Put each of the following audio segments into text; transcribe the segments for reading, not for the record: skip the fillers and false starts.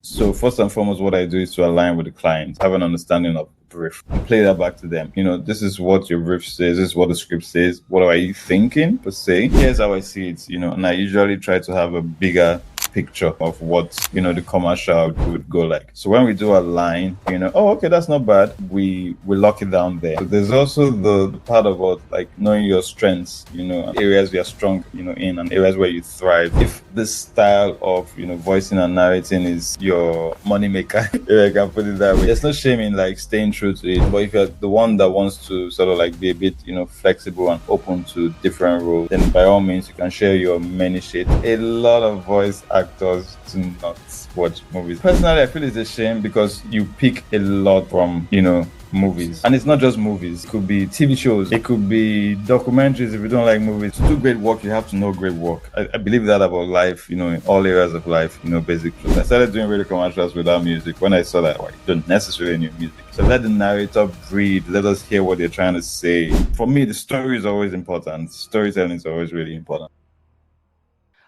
So first and foremost, what I do is to align with the client, have an understanding of the brief, and play that back to them. This is what your brief says, this is what the script says. What are you thinking per se? Here's how I see it, and I usually try to have a bigger picture of what the commercial would go like. So when we do a line, oh, okay, that's not bad, we lock it down there. So there's also the part about like knowing your strengths, areas you're strong in, and areas where you thrive. If this style of voicing and narrating is your money maker, if I can put it that way, there's no shame in like staying true to it. But if you're the one that wants to sort of like be a bit flexible and open to different roles, then by all means you can share your many shades. A lot of voice actors do not watch movies. Personally, I feel it's a shame because you pick a lot from movies, and it's not just movies. It could be TV shows, it could be documentaries. If you don't like movies, to do great work you have to know great work. I believe that about life, in all areas of life, basically. I started doing radio commercials without music. When I saw that, well, you don't necessarily need music, so let the narrator breathe, let us hear what they're trying to say. For me, the story is always important. Storytelling is always really important.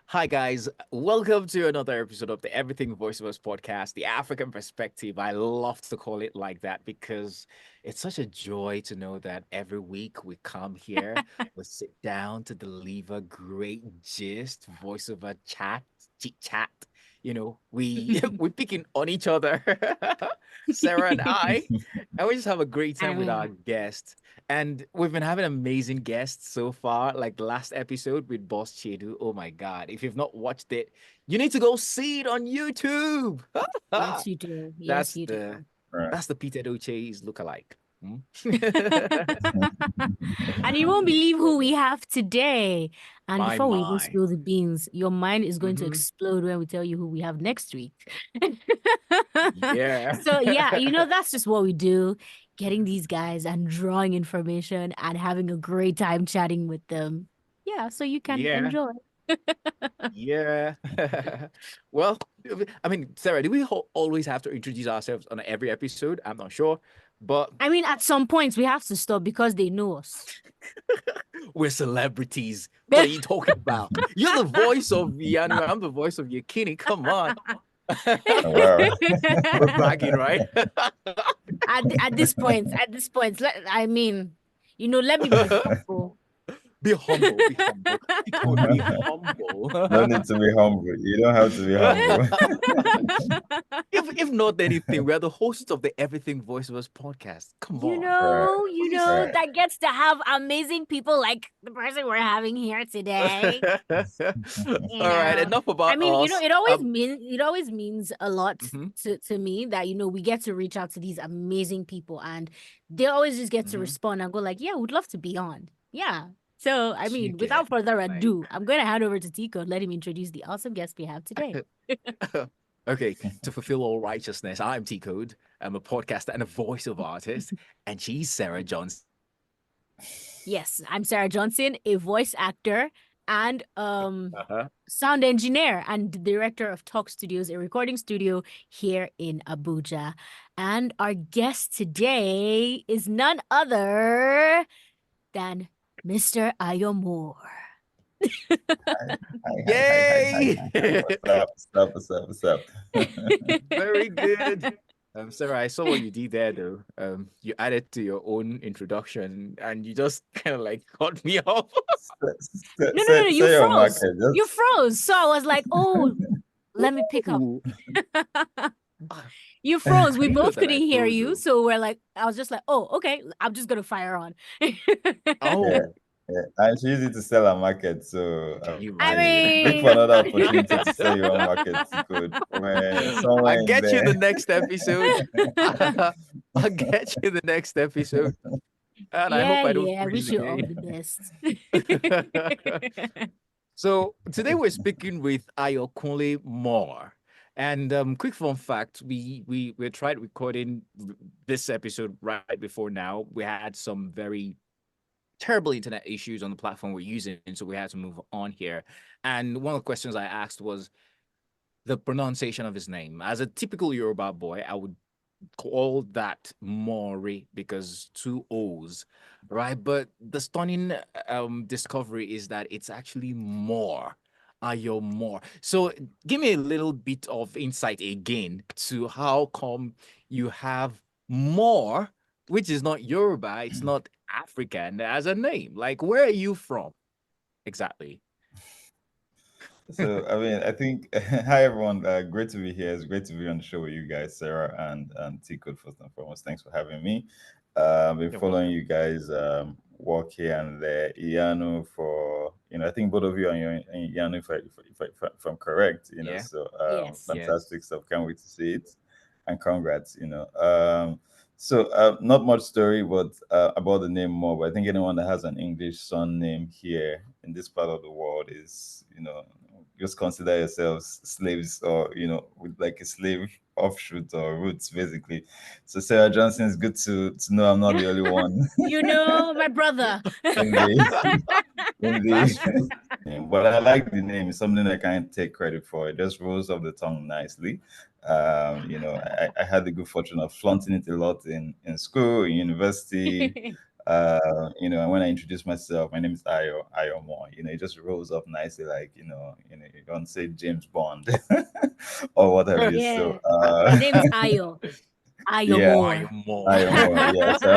Hi, guys. Welcome to another episode of the Everything Voiceovers podcast, the African perspective. I love to call it like that because it's such a joy to know that every week we come here, we sit down to deliver great gist, voiceover chat, chit chat. We picking on each other, Sarah and I, and we just have a great time with our guests. And we've been having amazing guests so far. Like the last episode with Boss Chedu. Oh my God. If you've not watched it, you need to go see it on YouTube. Yes, you do. Yes, that's you the do. Right. that's the Peter Doche's lookalike. Hmm? And you won't believe who we have today. And My before we even my. spill the beans, your mind is going to Hmm. explode when we tell you who we have next week. Yeah. So, yeah, that's just what we do, getting these guys and drawing information and having a great time chatting with them. Yeah, so you can Yeah. enjoy. Yeah. Well, I mean, Sarah, do we always have to introduce ourselves on every episode? I'm not sure, but I mean, at some points, we have to stop because they know us. we're celebrities. What are you talking about? You're the voice of the anime. I'm the voice of Yakini. Come on. Oh, wow. We're bragging, right? I mean, let me be humble. Be humble. Be humble. You could be humble. No need to be humble. You don't have to be humble. If not anything, we are the hosts of the Everything Voiceovers podcast. Come on. Right, Please. right. That gets to have amazing people like the person we're having here today. All right. Enough I about mean, us. it always means a lot Mhm, to me that we get to reach out to these amazing people, and they always just get to mhm. respond and go like, "Yeah, we'd love to be on." Yeah. So, I You mean, get without further like. ado, I'm going to hand over to Tico and let him introduce the awesome guest we have today. Okay, to fulfill all righteousness, I'm T Code. I'm a podcaster and a voiceover artist, and she's Sarah Johnson. Yes, I'm Sarah Johnson, a voice actor and Uh-huh. sound engineer and director of Talk Studios, a recording studio here in Abuja. And our guest today is none other than Mr. Ayo Moore. Hi. Yay! What's up? What's up? Very good. Sarah, I saw what you did there, though. You added to your own introduction, and you just kind of like cut me off. No, you Say your froze. market. You Just froze. So I was like, oh, let me pick up. Ooh. Ah, You froze. I We didn't know both that couldn't I hear froze, you. though. So I was just like, oh, okay, I'm just going to fire on. yeah, Oh, yeah. And she used it to sell a market. So can you I imagine? look for mean, another opportunity to sell your own market. You could when somewhere I'll in get you the there. next episode. I'll get you the next episode. And I hope yeah, I don't I freeze wish you all again. the best. So today we're speaking with Ayo Moore. And quick fun fact, we tried recording this episode right before now. We had some very terrible internet issues on the platform we're using, so we had to move on here. And one of the questions I asked was the pronunciation of his name. As a typical Yoruba boy, I would call that Mori because two O's, right? But the stunning discovery is that it's actually more. Ayo Moore. So give me a little bit of insight again to how come you have more, which is not Yoruba, it's not African as a name. Like, where are you from exactly? So, I mean, I think, hi everyone. Great to be here. It's great to be on the show with you guys, Sarah and T Code. First and foremost, thanks for having me. Been You're following welcome. you guys work here and there. Ianu for I think both of you are in Ianu, if I'm correct. Yeah. So Yes. Yes. fantastic stuff. Can't wait to see it, and congrats. So not much story, but about the name more. But I think anyone that has an English surname here in this part of the world is just consider yourselves slaves, or with like a slave offshoot or roots basically. So Sarah Johnson, is good to know I'm not the only one You know, my brother. in the in That's the true. but I like the name. It's something I can't take credit for. It just rolls off the tongue nicely. I had the good fortune of flaunting it a lot in school, in university. And when I introduce myself, my name is Ayo Moore. It just rolls up nicely, like you don't say James Bond or what have you. Yeah. So My name is Ayo. Ayo yeah, Ayo Moore. Moore. Ayo Moore. Yeah, so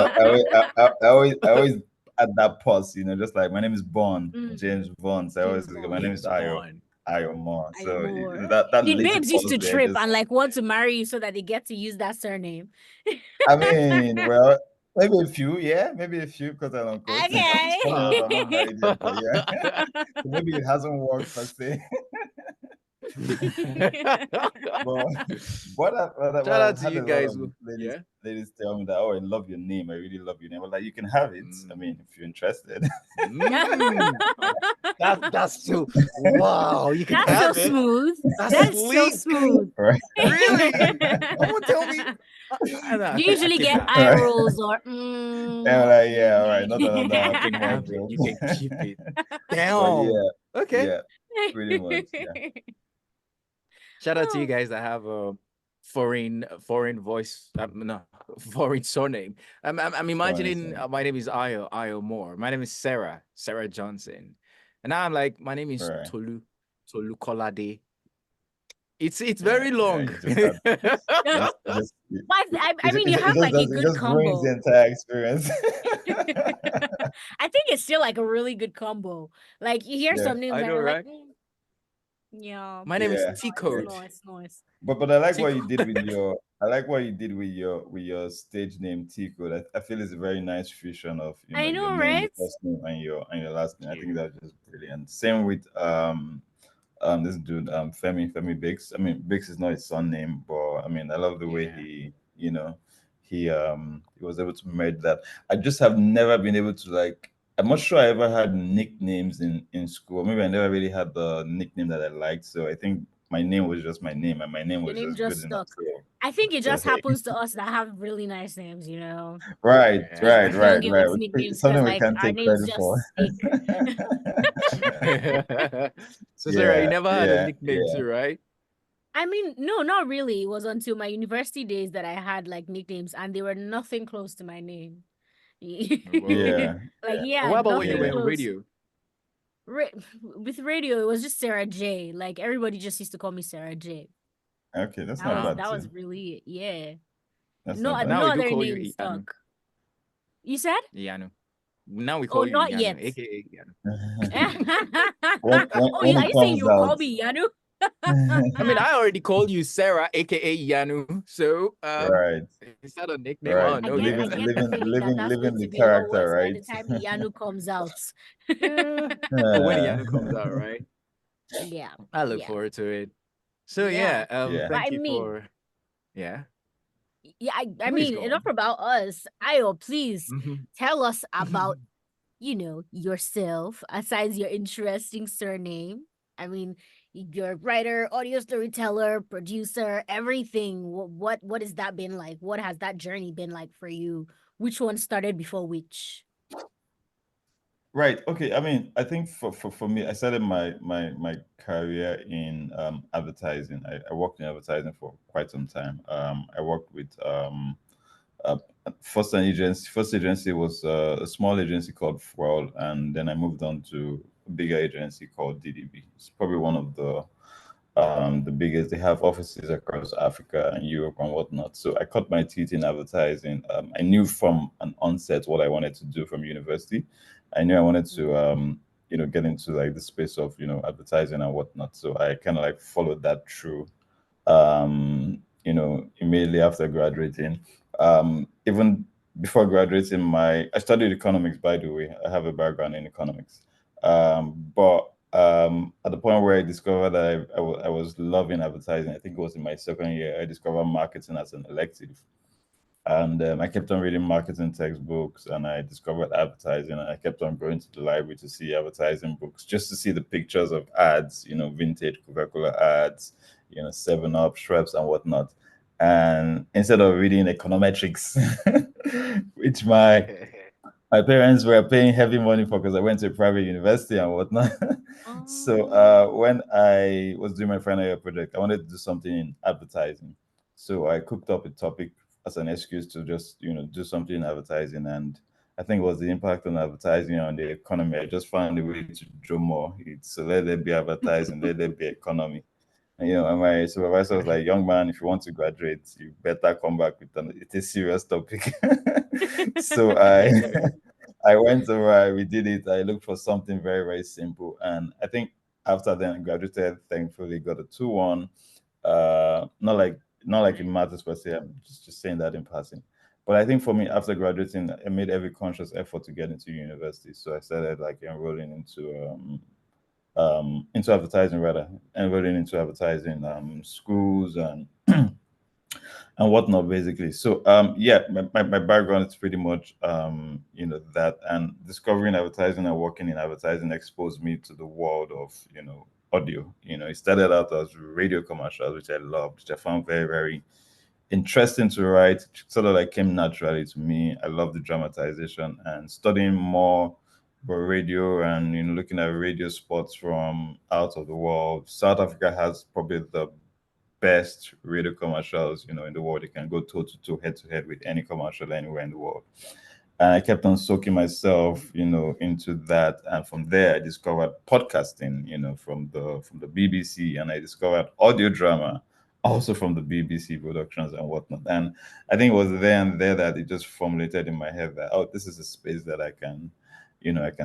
I always add that pause. Just like my name is Bond, Mm, James Bond. So I always James go, my name is James Bond. Bond. Ayo Moore. Ayo So Moore. that The lazy babes used pause to there trip just and like want to marry you so that they get to use that surname. I mean, well, maybe a few, yeah, maybe a few, quote unquote. Funny enough, I'm not Okay. married yet, but yeah. So maybe it hasn't worked per se. But Shout out I've to had you a lot guys. of ladies Yeah. ladies tell me that, oh, I love your name. I really love your name. But like, you can have it. I Mm. mean, if you're interested. Oh, that's so wow. You can That's so have it. smooth. That's That is so sleek. smooth. Right. Really? Someone tell me. Do you I usually can get have eye it. Right. rolls or And I'm like, yeah, all right, not another You one, can no more have it. jokes. You can keep it. But Damn. yeah, Okay. yeah, pretty much. Yeah. Shout out to you Oh, guys that have a foreign voice. No, foreign surname. I'm Fine, imagining so, my name is Ayo Moore. My name is Sarah Johnson, and now I'm like my name is right. Tolu Kolade. It's Yeah, very yeah. long. You just have no. just just But I mean, you have like a it good just ruins the combo. entire experience. I think it's still like a really good combo. Like you hear Yeah, some names I and know, you're like, right? yeah, My name is yeah, T nice, yeah. Code. nice, nice. But I like T what you Code. did with your I like what you did with your stage name T Code. I feel it's a very nice fusion of I your know, name, your right? first name, and your last name. I think Yeah. that's just brilliant. Same with this dude Femi Biggs. I mean, Biggs is not his son name, but I mean, I love the way Yeah. he was able to merge that. I just have never been able to, like, I'm not sure I ever had nicknames in school. Maybe I never really had the nickname that I liked. So I think my name was just my name, and my name The was name just good just enough. stuck. I think it So just hey, happens to us that have really nice names, you know. Yeah. We don't give it nicknames because Something we like can't our take names credit for. just stick. So Sarah, you Yeah, never had a yeah, nickname yeah. too, right? I mean, no, not really. It was until my university days that I had like nicknames and they were nothing close to my name. Whoa. Yeah, Like, yeah, What about when you nothing were yeah. on close. radio? With radio, it was just Sarah J. Like everybody just used to call me Sarah J. Okay, that's That not was Now, bad that too. was really it. Yeah. That's No not bad. now no we do other call you name Iyanu. stuck. You said? Iyanu. Now we Oh, call you not Iyanu, yet. aka Iyanu. Oh, When are it you saying comes you'll out. call me Yanu? I mean, I already called you Sarah, aka Iyanu. So, Right, is that a nickname? I right. don't know I yet. get the feeling that that's Living going the to be a lot character, worse by the right? time Yanu comes out. Yeah. Oh, when Uh, Iyanu comes out, right? Yeah, I look yeah, forward to it. So yeah. yeah, yeah. But thank I you mean, for yeah. yeah, I Please mean, go enough on. about us. Ayo, please Mhm. tell us about, yourself, aside your interesting surname. I mean, you're a writer, audio storyteller, producer, everything. What has that been like? What has that journey been like for you? Which one started before which? Right. Okay. I mean, I think for me, I started my career in advertising. I worked in advertising for quite some time. I worked with uh, first agency was a small agency called Fuel, and then I moved on to a bigger agency called DDB. It's probably one of the biggest. They have offices across Africa and Europe and whatnot. So I cut my teeth in advertising. I knew from an onset what I wanted to do from university. I knew I wanted to, get into like the space of, advertising and whatnot. So I kind of like followed that through, immediately after graduating. Even before graduating, I studied economics, by the way. I have a background in economics. But at the point where I discovered that I was loving advertising, I think it was in my second year, I discovered marketing as an elective. And I kept on reading marketing textbooks, and I discovered advertising, and I kept on going to the library to see advertising books just to see the pictures of ads, vintage Coca-Cola ads, 7 Up, Schweppes, and whatnot. And instead of reading econometrics, which my parents were paying heavy money for because I went to a private university and whatnot. So Oh. when I was doing my final year project, I wanted to do something in advertising. So I cooked up a topic as an excuse to just do something in advertising, and I think it was the impact on advertising on the economy. I just found a way to draw more. It's let there be advertising, let there be economy. And my supervisor was like, "Young man, if you want to graduate, you better come back with it's a serious topic." So I went over, we did it. I looked for something very, very simple. And I think after then I graduated, thankfully got a 2-1. Not like it matters per se. I'm just saying that in passing. But I think for me, after graduating, I made every conscious effort to get into university. So I started like enrolling into advertising, rather enrolling into advertising schools and whatnot, basically. So yeah, my background is pretty much that, and discovering advertising and working in advertising exposed me to the world of audio. It started out as radio commercials, which I loved, which I found very, very interesting to write. It sort of like came naturally to me. I love the dramatization, and studying more about radio and looking at radio spots from out of the world. South Africa has probably the best radio commercials, in the world. You can go toe to toe, head to head with any commercial anywhere in the world. And I kept on soaking myself, into that. And from there, I discovered podcasting, from the BBC, and I discovered audio drama, also from the BBC productions and whatnot. And I think it was there and there that it just formulated in my head that, oh, this is a space that I can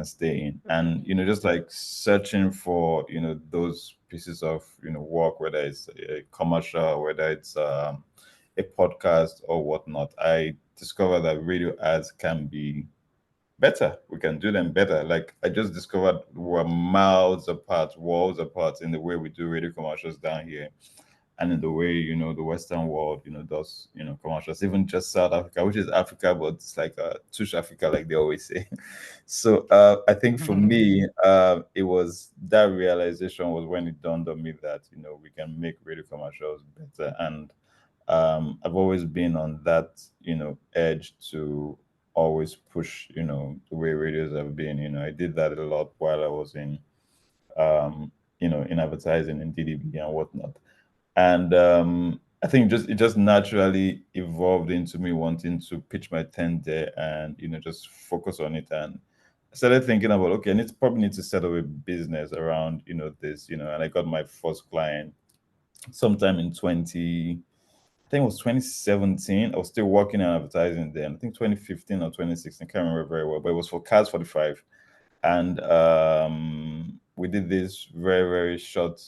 stay in. And just like searching for those pieces of work, whether it's a commercial, whether it's a podcast or whatnot, I discovered that radio ads can be better. We can do them better. Like I just discovered we're miles apart, walls apart in the way we do radio commercials down here, and in the way the Western world does commercials. Even just South Africa, which is Africa, but it's like touch Africa, like they always say. So I think for me, it was that realization was when it dawned on me that we can make radio commercials better. And I've always been on that edge to always push the way radios have been. I did that a lot while I was in advertising in DDB and whatnot. And I think it just naturally evolved into me wanting to pitch my tent there and just focus on it. And I started thinking about, okay, probably need to set up a business around this, and I got my first client sometime in 20, I think it was 2017. I was still working on advertising then. I think 2015 or 2016, I can't remember very well, but it was for Cars 45. And we did this very, very short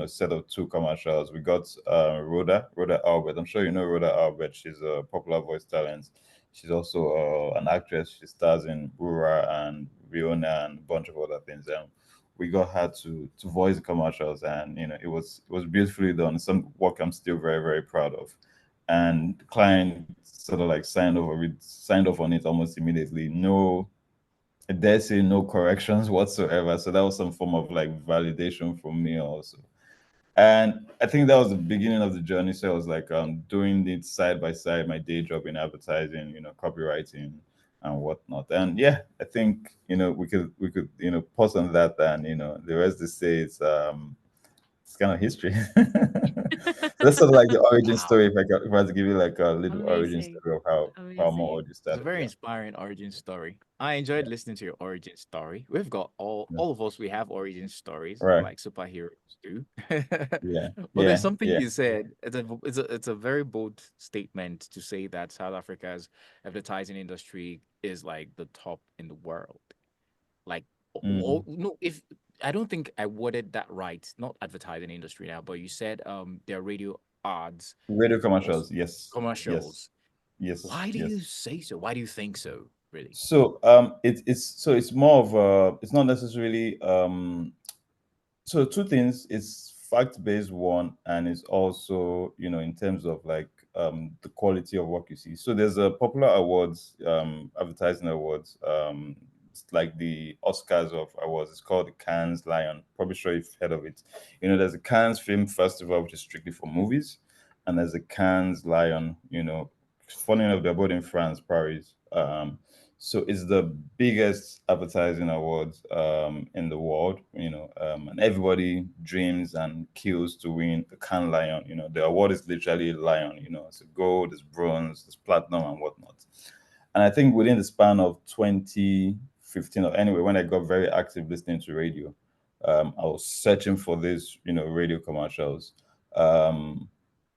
set of 2 commercials. We got Rhoda Albert. I'm sure you know Rhoda Albert. She's a popular voice talent. She's also an actress. She stars in Rura and Riona and a bunch of other things. We got her to voice the commercials, and it was beautifully done. Some work I'm still very, very proud of. And the client sort of like signed off on it almost immediately. No, I dare say no corrections whatsoever. So that was some form of like validation for me also. And I think that was the beginning of the journey. So I was like doing it side by side, my day job in advertising, copywriting and whatnot. And yeah, I think we could pause on that, and the rest to say it's it's kind of history. So that's sort of like the origin story. Wow. If I had to give you like a little origin Amazing. story of how more Amazing. audio It's a started. very Yeah, inspiring origin story. I enjoyed listening to your origin story. We've got yeah. all of us, we have origin stories Right. like superheroes do. Yeah, But there's yeah, something yeah. you said. It's a very bold statement to say that South Africa's advertising industry is like the top in the world. Like Mm. no, if I don't think I worded that right. Not advertising industry now, but you said their radio ads Radio was commercials. Yes, yes, commercials. yes, Why do you yes. say so? Why do you think so? Really? So it's more of it's not necessarily so two things. It's fact based one, and it's also in terms of like the quality of work you see. So there's a popular awards, advertising awards, it's like the Oscars of awards. It's called the Cannes Lion. Probably sure you've heard of it. There's a Cannes Film Festival, which is strictly for movies, and there's a Cannes Lion. Funny enough, they're both in France, Paris. So it's the biggest advertising awards in the world, and everybody dreams and kills to win the Cannes Lion. The award is literally a lion. It's a gold, it's bronze, it's platinum, and whatnot. And I think within the span of 2015, or anyway, when I got very active listening to radio, I was searching for these, radio commercials. Um,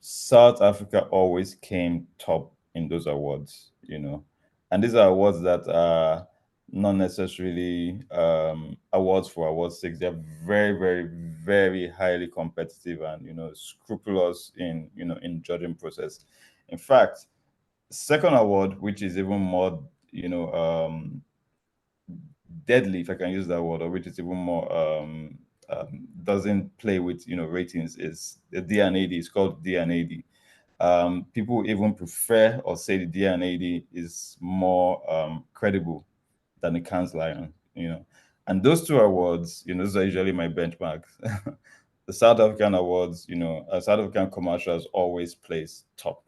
South Africa always came top in those awards, and these are awards that are not necessarily awards for awards' sake. They're very, very, very highly competitive and scrupulous in judging process. In fact, second award, which is even more deadly, if I can use that word, or which is even more doesn't play with ratings, is the DNAD. It's called DNAD. People even prefer or say the DNAD is more credible than the Cannes Lion. And those two awards, those are usually my benchmarks. The South African awards, South African commercials always place top,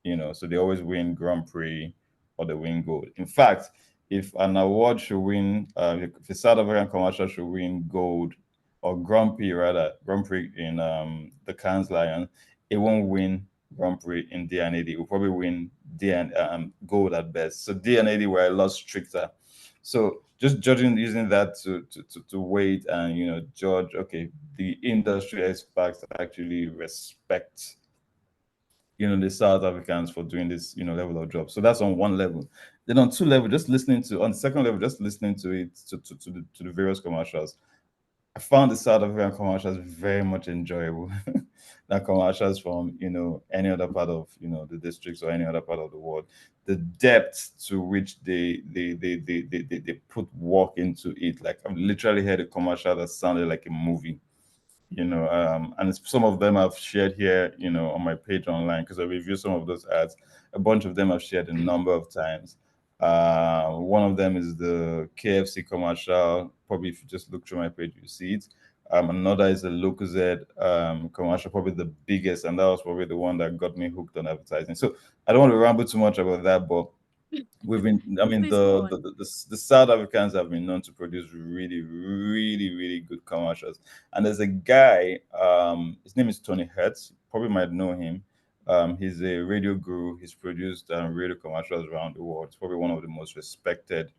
so they always win Grand Prix or they win gold. In fact, if an award should win, if a South African commercial should win gold or Grand Prix rather, Grand Prix in the Cannes Lion, it won't win Grand Prix in DNAD. It will probably win gold at best. So DNAD were a lot stricter. So just judging using that to wait and judge, okay, the industry experts actually respect the South Africans for doing this, level of job. So that's on one level. Then on two level, just listening to on the second level, just listening to it to the various commercials. I found the South African commercials very much enjoyable than commercials from any other part of the districts or any other part of the world. The depth to which they put work into it, like I've literally heard a commercial that sounded like a movie, and some of them I've shared here, on my page online because I review some of those ads. A bunch of them I've shared a number of times. One of them is the KFC commercial. Probably if you just look through my page, you see it. Another is the Locuzed commercial, probably the biggest, and that was probably the one that got me hooked on advertising. So I don't want to ramble too much about that, but we've been I mean Please go on. the South Africans have been known to produce really, really, really good commercials. And there's a guy, his name is Tony Hertz. You probably might know him. He's a radio guru. He's produced radio commercials around the world. He's probably one of the most respected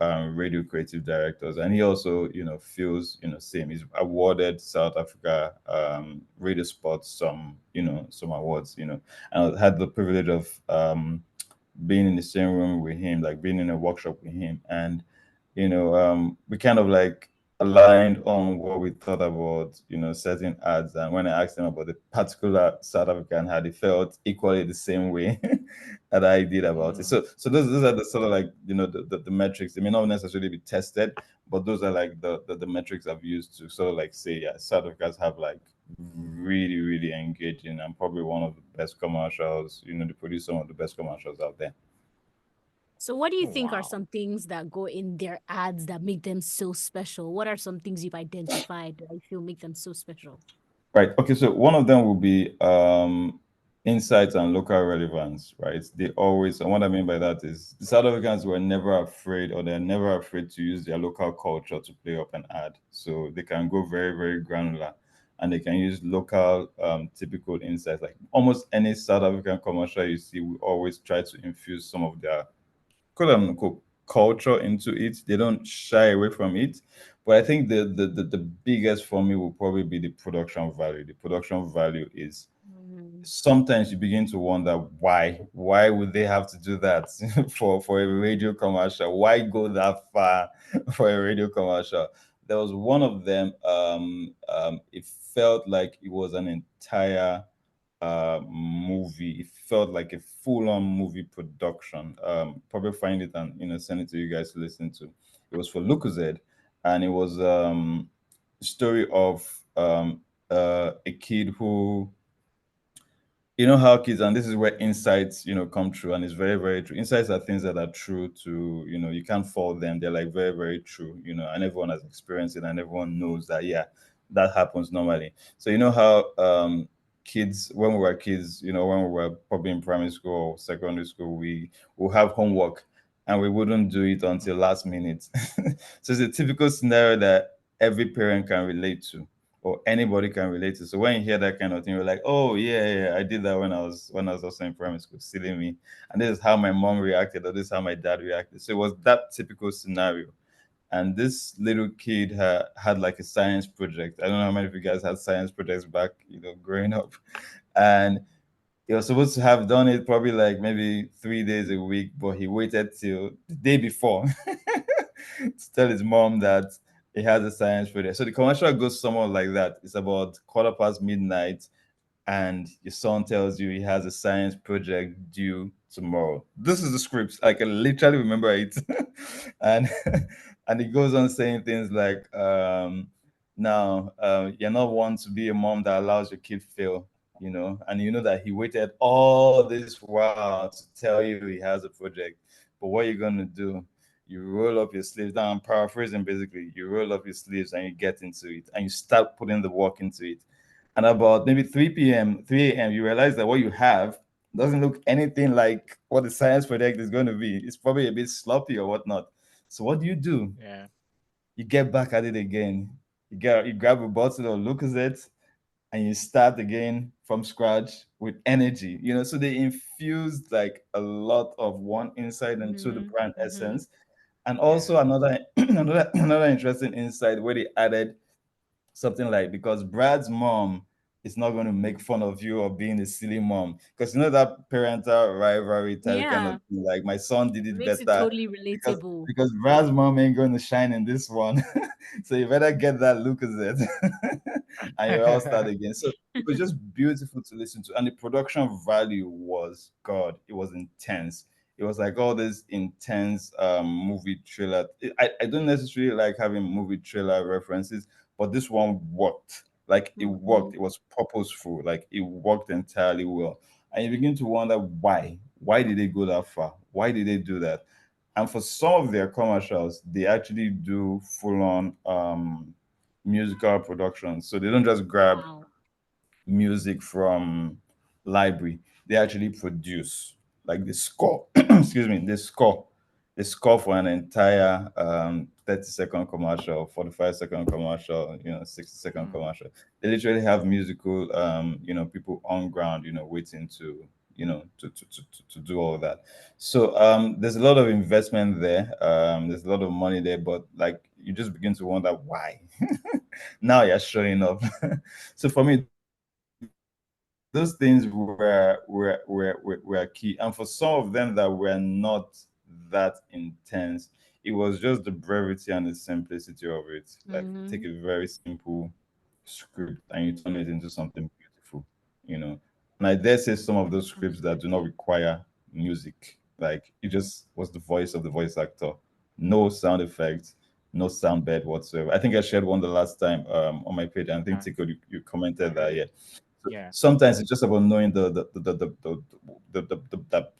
radio creative directors, and he also feels same. He's awarded South Africa radio spots some awards, and I had the privilege of being in the same room with him, like being in a workshop with him, and we kind of like aligned on what we thought about certain ads. And when I asked him about the particular South African ad, he felt equally the same way that I did about it. Mm. So those are the sort of like the metrics. They may not necessarily be tested, but those are like the metrics I've used to sort of like say, yeah, South Africans have like really, really engaging and probably one of the best commercials. They produce some of the best commercials out there. So, what do you think are Wow. some things that go in their ads that make them so special? What are some things you've identified that you feel make them so special? Right. Okay. So one of them will be insights and local relevance, right? They always, and what I mean by that is the South Africans were never afraid, or they're never afraid to use their local culture to play up an ad. So they can go very, very granular. and they can use local typical insights. Like almost any South African commercial you see, we always try to infuse some of their quote unquote culture into it. They don't shy away from it. But I think the biggest for me will probably be the production value. The production value is Mhm. sometimes you begin to wonder why would they have to do that for a radio commercial? Why go that far for a radio commercial? There was one of them. It felt like it was an entire movie. It felt like a full-on movie production. Probably find it and send it to you guys to listen to. It was for Lucozade, and it was story of a kid who, you know how kids, and this is where insights come true, and it's very very true. Insights are things that are true to, you can't fault them. They're like very very true, and everyone has experienced it, and everyone knows that, yeah, that happens normally. So you know how kids, when we were kids, when we were probably in primary school or secondary school, we will have homework and we wouldn't do it until last minute. So it's a typical scenario that every parent can relate to, or anybody can relate to. So when you hear that kind of thing, you're like, oh yeah, I did that when I was also in primary school, silly me. And this is how my mom reacted, or this is how my dad reacted. So it was that typical scenario. And this little kid had like a science project. I don't know how many of you guys had science projects back, growing up. And he was supposed to have done it probably like maybe 3 days a week, but he waited till the day before to tell his mom that he has a science project. So the commercial goes somewhat like that. It's about quarter past midnight, and your son tells you he has a science project due tomorrow. This is the script. I can literally remember it. and and it goes on saying things like, now, you're not one to be a mom that allows your kid fail, and you know that he waited all this while to tell you he has a project. But what you're gonna do, you roll up your sleeves. Now I'm paraphrasing, basically. You roll up your sleeves and you get into it and you start putting the work into it. And about maybe 3 p.m., 3 a.m., you realize that what you have doesn't look anything like what the science project is going to be. It's probably a bit sloppy or whatnot. So what do? Yeah. You get back at it again. You grab a bottle of Lucozade and you start again from scratch with energy. So they infused like a lot of one insight into the Mhm. brand Mhm. essence. And Yeah. also another another interesting insight where they added something like, because Brad's mom is not going to make fun of you or being a silly mom, because that parental rivalry type kind of Yeah, thing, like my son did it makes it better, totally because relatable. Brad's mom ain't going to shine in this one. So you better get that Lucozade and you all start again. So it was just beautiful to listen to, and the production value was, god, it was intense. It was like all this intense movie trailer. I don't necessarily like having movie trailer references, but this one worked. Like it worked. Mhm. It was purposeful. Like it worked entirely well. And you begin to wonder why. Why did they go that far? Why did they do that? And for some of their commercials, they actually do full on musical productions. So they don't just grab Wow. music from library. They actually produce like the score. Excuse me, the score for an entire 30-second commercial, 45-second commercial, 60-second Mm. commercial. They literally have musical people on ground, waiting to to do all that. So there's a lot of investment there. There's a lot of money there, but like you just begin to wonder why. Now you're showing up. So for me, those things were key, and for some of them that were not that intense, it was just the brevity and the simplicity of it. Like take a very Mhm. simple script and you turn it into something beautiful, you know. And I dare say some of those scripts that do not Absolutely. require music, like it just was the voice of the voice actor, no sound effects, no sound bed whatsoever. I think I shared one the last time on my page, and I think Uh, Tico, you commented that, really? yeah. So Yeah. sometimes it's just about knowing that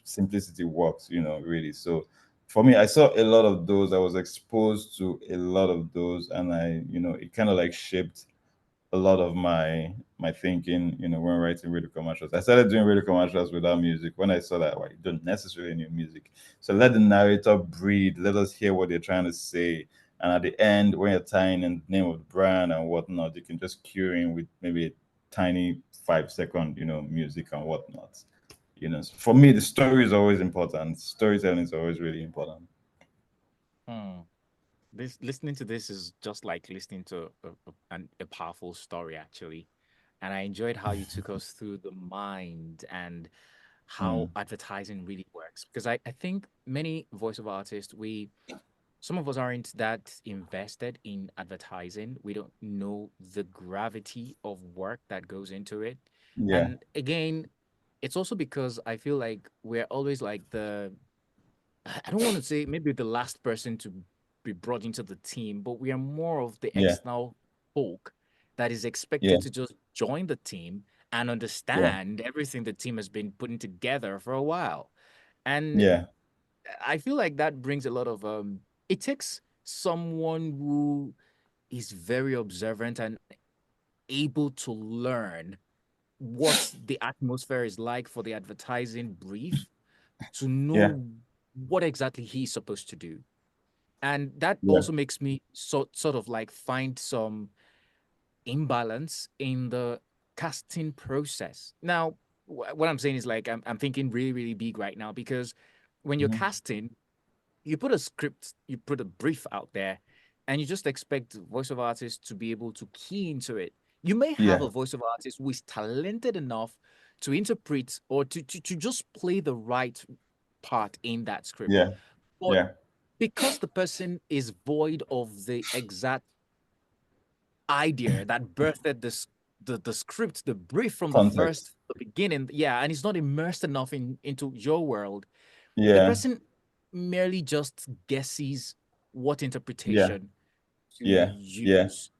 simplicity works, really. So for me, I saw a lot of those. I was exposed to a lot of those, and it kind of like shaped a lot of my thinking, when writing radio commercials. I started doing radio commercials without music when I saw that, well, you don't necessarily need music. So let the narrator breathe. Let us hear what they're trying to say. And at the end, when you're tying in the name of the brand and whatnot, you can just cue in with maybe a tiny 5 second, music and whatnot. For me, the story is always important. Storytelling is always really important. Hmm. This listening to this is just like listening to a powerful story, actually. And I enjoyed how you took us through the mind and how Mm. advertising really works. Because I think many voiceover artists, some of us aren't that invested in advertising. We don't know the gravity of work that goes into it. Yeah, And again, it's also because I feel like we're always like I don't want to say maybe the last person to be brought into the team, but we are more of the yeah, external folk that is yeah, expected to just join the team and yeah, understand everything the team has been putting together for a while. And yeah, I feel like that brings a lot of it takes someone who is very observant and able to learn what the atmosphere is like for the advertising brief to yeah, know what exactly he's supposed to do. And that yeah. also makes me sort of like find some imbalance in the casting process. Now, what I'm saying is like I'm thinking really, really big right now because when you're Hmm. casting, you put a script, you put a brief out there, and you just expect voiceover artists to be able to key into it. You may have Yeah, a voiceover artist who is talented enough to interpret or to just play the right part in that script. yeah, But yeah. because the person is void of the exact idea that birthed the script, the brief from Context. the beginning, yeah, and he's not immersed enough into your world, the Yeah, person merely just guesses what yeah, interpretation to yeah, yeah, use.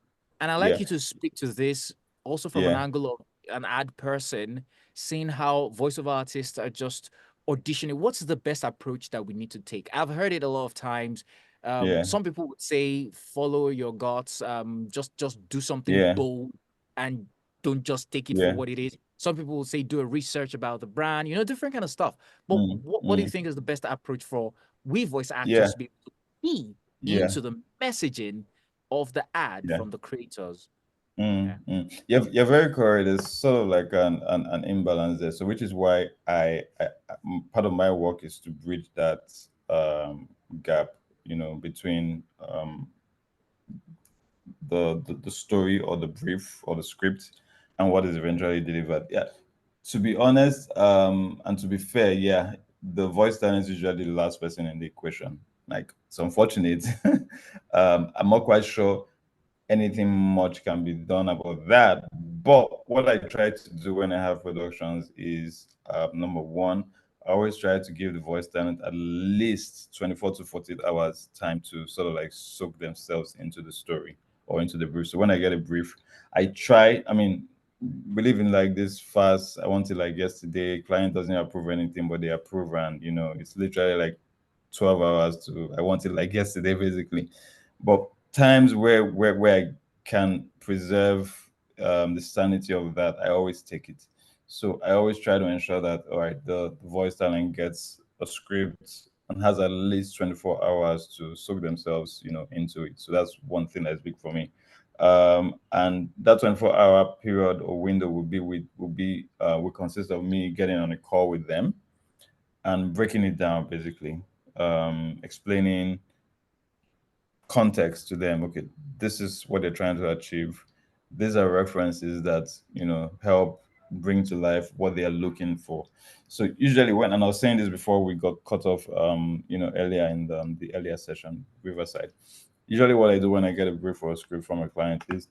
And I like yeah, you to speak to this also from an yeah, angle of an ad person, seeing how voiceover artists are just auditioning. What's the best approach that we need to take? I've heard it a lot of times. yeah, Some people would say follow your guts, just do something yeah, bold and don't just take it for yeah. what it is. Some people will say do a research about the brand, different kind of stuff. But Mm, what do you mm, think is the best approach for we voice actors yeah, to be able to key yeah, into the messaging of the ad yeah. from the creators? Mm, Yeah. mm. You're very correct. There's sort of like an imbalance there. So, which is why part of my work is to bridge that gap, between the story or the brief or the script and what is eventually delivered. Yeah. To be honest, and to be fair, yeah, the voice talent is usually the last person in the equation. Like, it's unfortunate. I'm not quite sure anything much can be done about that. But what I try to do when I have productions is number one, I always try to give the voice talent at least 24 to 48 hours time to sort of like soak themselves into the story or into the brief. So when I get a brief, I try, I mean, believe in like this fast, I want it like yesterday, client doesn't approve anything, but they approve, and it's literally like 12 hours to I want it like yesterday basically. But times where I can preserve the sanity of that, I always take it. So I always try to ensure that all right, the voice talent gets a script and has at least 24 hours to soak themselves, into it. So that's one thing that's big for me. And that 24-hour period or window will consist of me getting on a call with them and breaking it down basically, explaining context to them. Okay, this is what they're trying to achieve. These are references that help bring to life what they are looking for. So usually when, and I was saying this before we got cut off, earlier in the earlier session, Riverside. Usually what I do when I get a brief or a script from a client is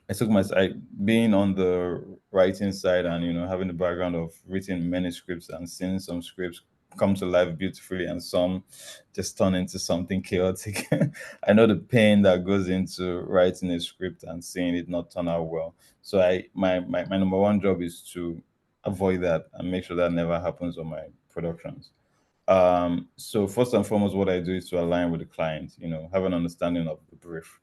I took my side being on the writing side and having the background of written many scripts and seeing some scripts come to life beautifully and some just turn into something chaotic. I know the pain that goes into writing a script and seeing it not turn out well. So my number one job is to avoid that and make sure that never happens on my productions. So first and foremost, what I do is to align with the client, have an understanding of the brief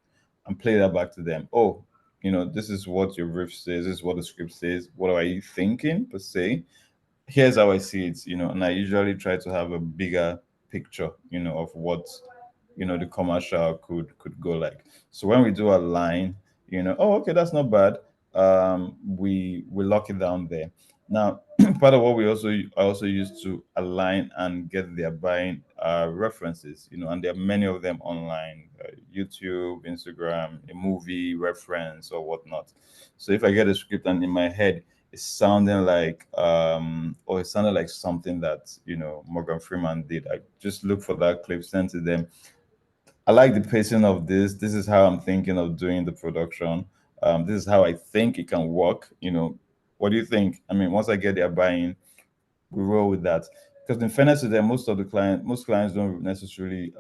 and play that back to them. Oh, this is what your brief says, this is what the script says. What are you thinking per se? Here's how I see it, and I usually try to have a bigger picture, of what the commercial could go like. So when we do a line, oh, okay, that's not bad. We lock it down there. Now, part of what I also use to align and get their buying references, and there are many of them online, YouTube, Instagram, a movie reference or whatnot. So if I get a script and in my head it's sounding like or it sounded like something that Morgan Freeman did, I just look for that clip, send to them. I like the pacing of this. This is how I'm thinking of doing the production. This is how I think it can work. What do you think? I mean, once I get their buy-in, we roll with that. Because in fairness to them, most clients don't necessarily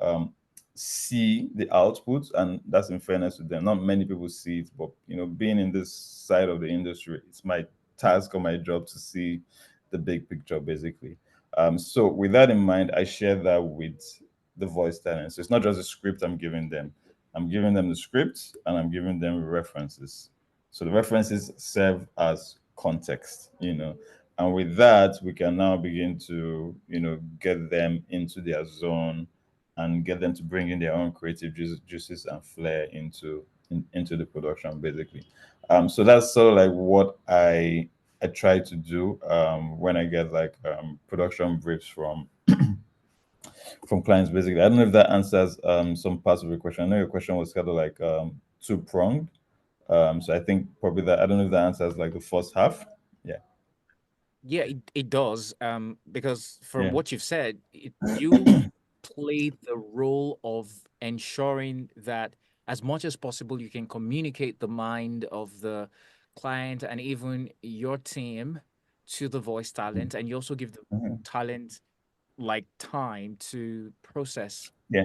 see the output, and that's in fairness to them. Not many people see it, but being in this side of the industry, it's my task or my job to see the big picture, basically. So with that in mind, I share that with the voice talent. So it's not just a script I'm giving them. I'm giving them the script and I'm giving them references. So the references serve as context, and with that we can now begin to get them into their zone and get them to bring in their own creative juices and flair into the production, basically. So that's sort of like what I try to do when I get like production briefs from clients, basically. I don't know if that answers some parts of your question. I know your question was kind of like two pronged. So I think probably that, I don't know if that answers like the first half. Yeah. Yeah, it does. Because from Yeah. what you've said, you play the role of ensuring that as much as possible you can communicate the mind of the client and even your team to the voice talent, and you also give the Mhm. talent like time to process Yeah.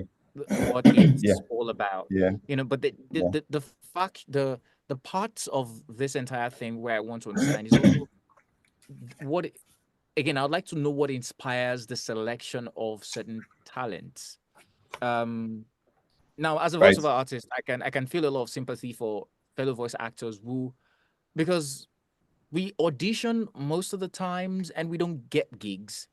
what Yeah. it's all about. Yeah. But Yeah. the fact the parts of this entire thing where I want to understand is also what again, I would like to know what inspires the selection of certain talents. Um, Now, as a Right. voiceover artist, I can feel a lot of sympathy for fellow voice actors who, because we audition most of the times and we don't get gigs.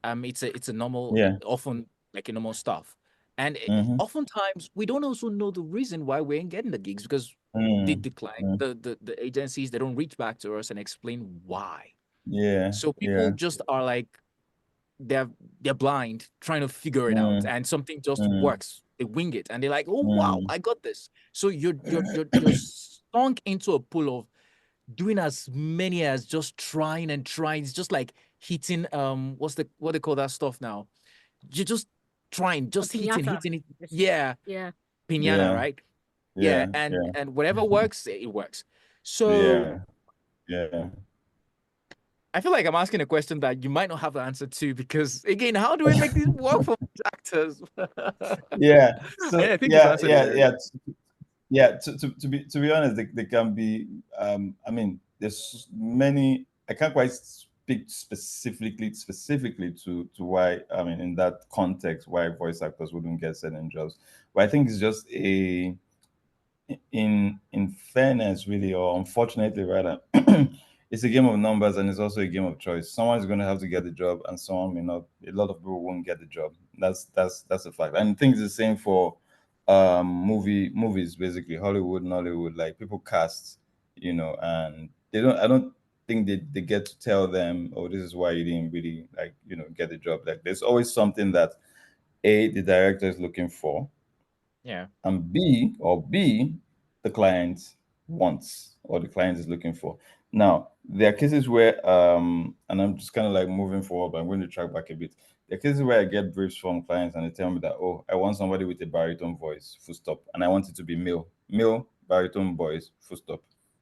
It's a normal, Yeah. often like a normal stuff, and Mm-hmm. oftentimes we don't also know the reason why we ain't getting the gigs because the Mm. decline, Mm. the agencies, they don't reach back to us and explain why. Yeah. So people Yeah. just are like they're they're blind trying to figure it out, Mm. and something just Mm. works. They wing it and they're like, oh wow, Mm. I got this. So you're sunk into a pool of doing as many as just trying and trying. It's just like hitting what they call that stuff now. You're just trying, A just piñata. hitting it. Yes. Yeah, Yeah. piñata, Yeah. right? Yeah, Yeah. and Yeah. whatever works, it works. So Yeah. Yeah. I feel like I'm asking a question that you might not have the answer to because again, how do we make this work for actors? Yeah. I So think you've yeah, answered it yeah, already. yeah. Yeah, to be honest, they can be. I mean, there's many. I can't quite speak specifically to why. I mean, in that context, why voice actors wouldn't get certain jobs. But I think it's just a in fairness, really, or unfortunately, rather, it's a game of numbers and it's also a game of choice. Someone's going to have to get the job, and someone may not. A lot of people won't get the job. That's a fact. And I think it's the same for movies, basically Hollywood, Nollywood. Like people cast, and they don't. I don't think they get to tell them, oh, this is why you didn't really like get the job. Like there's always something that the director is looking for, Yeah. and B, the client wants or the client is looking for. Now, there are cases where, and I'm just kind of like moving forward, but I'm going to track back a bit. There are cases where I get briefs from clients and they tell me that, oh, I want somebody with a baritone voice, full stop, and I want it to be male baritone voice, full stop.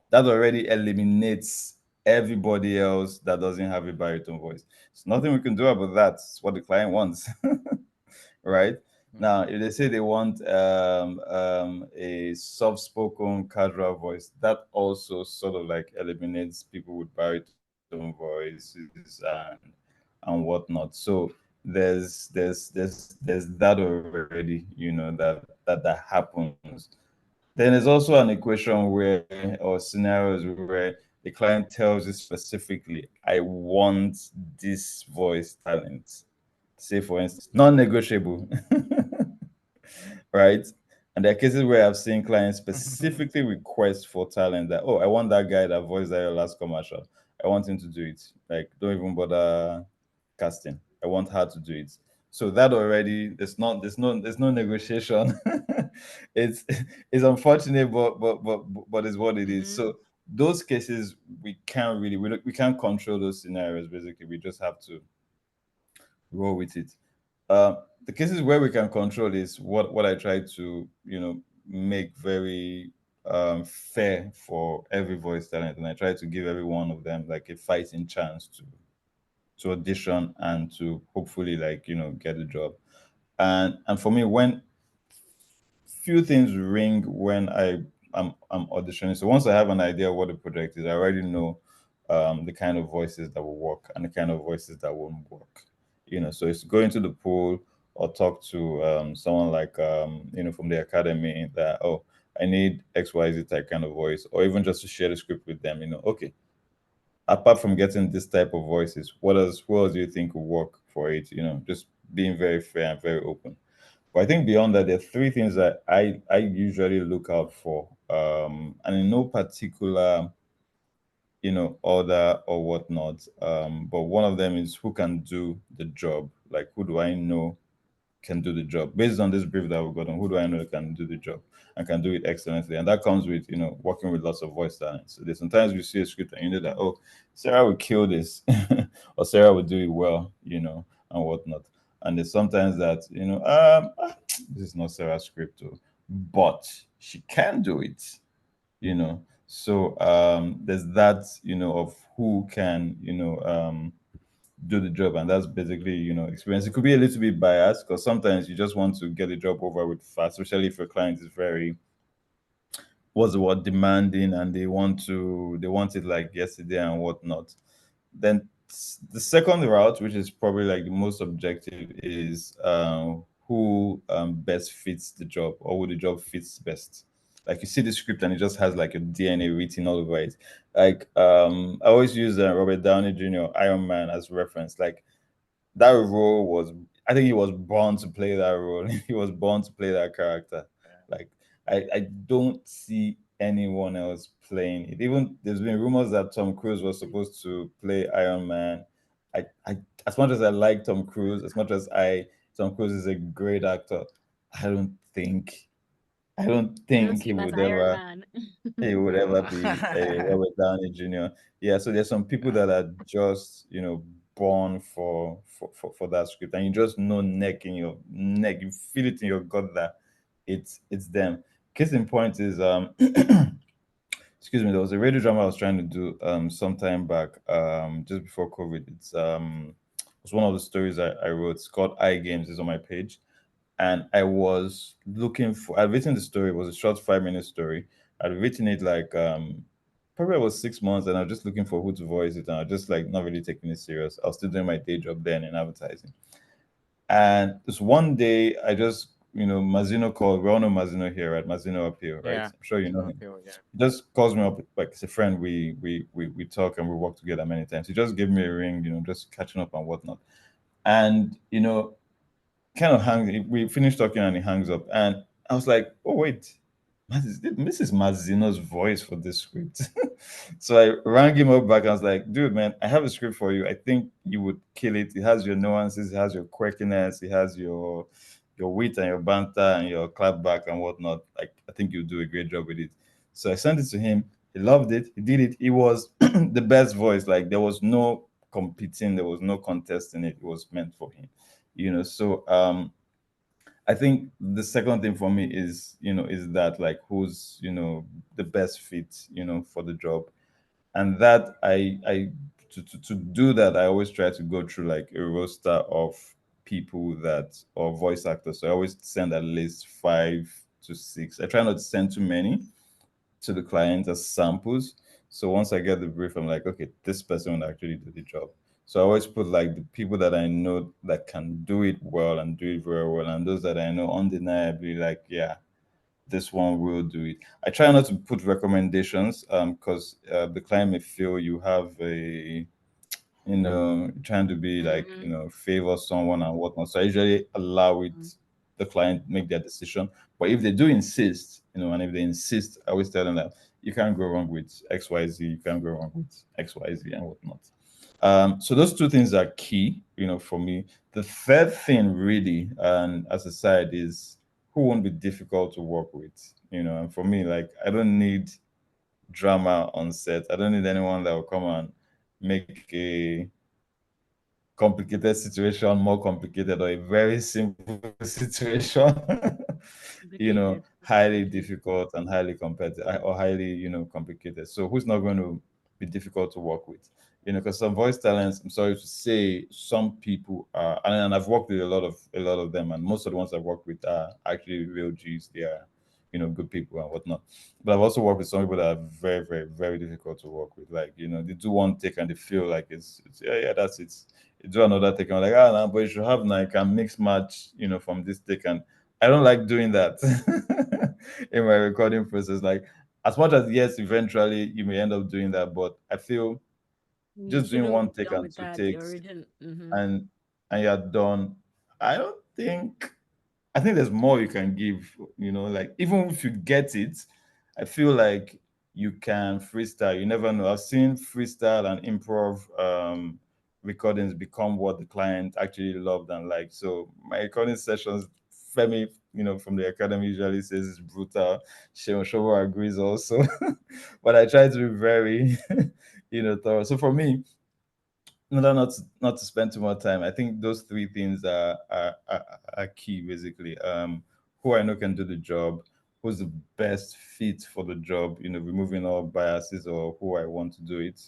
That already eliminates everybody else that doesn't have a baritone voice. There's nothing we can do about that. It's what the client wants. Right? Now, if they say they want a soft-spoken, casual voice, that also sort of like eliminates people with baritone voices and whatnot. So there's that already, that happens. Then there's also an equation where, or scenarios where the client tells you specifically, I want this voice talent. Say, for instance, non-negotiable. right? And there are cases where I've seen clients specifically request for talent that, oh, I want that guy that voiced that last commercial. I want him to do it. Like, don't even bother casting. I want her to do it. So that already, there's no negotiation. it's it's unfortunate, but it's what it is. Mm-hmm. So those cases we can't really we can't control those scenarios. Basically, we just have to roll with it. Uh, the cases where we can control is what I try to make very fair for every voice talent, and I try to give every one of them like a fighting chance to audition and to hopefully like get a job. And for me, when few things ring when I'm auditioning. So once I have an idea of what the project is, I already know the kind of voices that will work and the kind of voices that won't work. So it's going to the pool or talk to someone like from the academy that, oh, I need XYZ type kind of voice, or even just to share the script with them. Okay, apart from getting this type of voices, who else do you think will work for it? Just being very fair and very open. But I think beyond that, there are three things that I usually look out for, and in no particular, order or whatnot. But one of them is who can do the job. Like, who do I know can do the job based on this brief that we've gotten? Who do I know can do the job and can do it excellently? And that comes with working with lots of voice talents. So there's sometimes you see a script and you know that, oh, Sarah would kill this, or Sarah would do it well, and whatnot. And there's sometimes that this is not Sarah's script, oh, but she can do it. So there's that of who can do the job, and that's basically experience. It could be a little bit biased because sometimes you just want to get the job over with fast, especially if your client is very, what's the word, demanding, and they want it like yesterday and whatnot. Then the second route, which is probably like the most objective, is who best fits the job, or who the job fits best. Like, you see the script and it just has like a DNA written all over it. Like, I always use Robert Downey Jr. Iron Man as reference. Like, that role was, I think he was born to play that role. He was born to play that character. Like, I don't see anyone else playing it. Even there's been rumors that Tom Cruise was supposed to play Iron Man. I as much as I like Tom Cruise, as much as Tom Cruise is a great actor, I don't think I don't You don't think see he him as would Iron ever Man. be a Robert Downey Jr. Yeah, so there's some people that are just born for that script, and you just know neck in your neck, you feel it in your gut that it's them. Case in point is excuse me, there was a radio drama I was trying to do some time back, just before COVID. It's one of the stories I wrote. It's called I Games. It's on my page, and I was looking for. I'd written the story. It was a short 5 minute story. I'd written it like probably about 6 months, and I was just looking for who to voice it, and I was just like not really taking it serious. I was still doing my day job then in advertising. And this one day, I just Mazino called. We all know Mazino here, right? Mazino up here, right? Yeah, I'm sure you it's know not him. feel, yeah. He just calls me up like it's a friend. We talk and we work together many times. He just gave me a ring, just catching up and whatnot. And kind of hangs. We finished talking and he hangs up, and I was like, "Oh wait, this is Mazino's voice for this script." So I rang him up back. I was like, "Dude, man, I have a script for you. I think you would kill it. It has your nuances, it has your quirkiness, it has your wit and your banter and your clapback and whatnot. Like, I think you'll do a great job with it." So I sent it to him. He loved it. He did it. It was the best voice. Like, there was no competing. There was no contest in it. It was meant for him. So I think the second thing for me is that, like, who's the best fit for the job. And that I to do that, I always try to go through like a roster of people that, or voice actors. So I always send at least 5 to 6. I try not to send too many to the client as samples. So once I get the brief, I'm like, okay, this person will actually do the job. So I always put like the people that I know that can do it well and do it very well, and those that I know undeniably, like, yeah, this one will do it. I try not to put recommendations because the client may feel you have a trying to be like Mhm. favor someone and whatnot. So I usually allow it, the client make their decision. But if they do insist, and if they insist, I always tell them that you can't go wrong with XYZ, you can't go wrong with XYZ and whatnot. So those two things are key, for me. The third thing, really, and as a side, is who won't be difficult to work with. And for me, like, I don't need drama on set. I don't need anyone that will come and make a complicated situation more complicated, or a very simple situation Complicated. highly difficult and highly competitive, or highly complicated. So who's not going to be difficult to work with? Because some voice talents, I'm sorry to say, some people are, and I've worked with a lot of them, and most of the ones I've worked with are actually real G's. They are good people and whatnot. But I've also worked with some people that are very, very, very difficult to work with. Like, they do one take and they feel like it's yeah, that's it. You do another take and I'm like, nah, but you should have, like, a mix match, from this take. And I don't like doing that in my recording process. Like, as much as, yes, eventually you may end up doing that, but I feel You just should doing have one take done and with two that. The takes, original. and you're done. I don't think I think there's more you can give, like, even if you get it, I feel like you can freestyle. You never know. I've seen freestyle and improv recordings become what the client actually loved and liked. So my recording sessions, Femi, from the academy usually says it's brutal. Sheon Showo agrees also. But I try to be very, thorough. So for me, no, not to spend too much time. I think those three things are key, basically. Who I know can do the job, who's the best fit for the job, removing all biases or who I want to do it,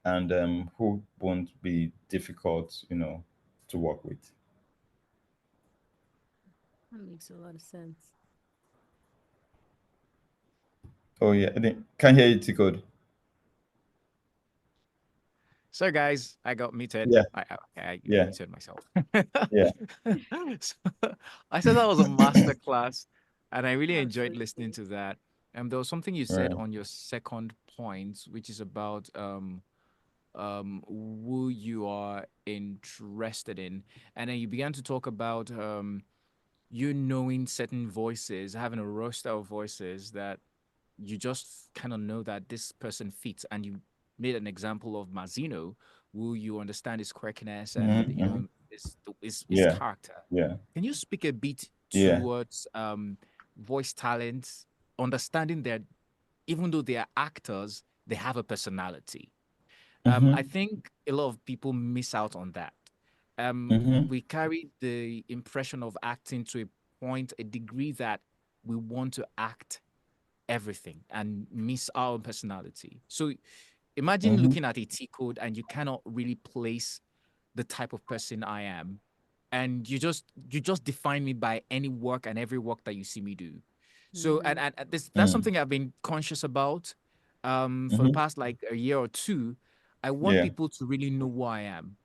and who won't be difficult, to work with. That makes a lot of sense. Oh yeah, I think can't hear you, T-Code. So, guys, I got muted. Yeah, I yeah, muted myself. yeah. So, I said that was a master class, and I really enjoyed listening Absolutely. to that. And there was something you said Right. on your second point, which is about who you are interested in, and then you began to talk about you knowing certain voices, having a roster of voices that you just kind of know that this person fits, and you made an example of Mazino, who you understand his quirkiness and Mm-hmm, mm-hmm. his Yeah, character. yeah, Can you speak a bit yeah. towards voice talents, understanding that even though they are actors, they have a personality? I Mm-hmm, think a lot of people miss out on that. mm-hmm, We carry the impression of acting to a point, a degree that we want to act everything and miss our own personality. So imagine mm-hmm, looking at a T code and you cannot really place the type of person I am. And you just define me by any work and every work that you see me do. So Mm-hmm. and this that's mm, something I've been conscious about for the mm-hmm. past like a year or two. I want Yeah. people to really know who I am.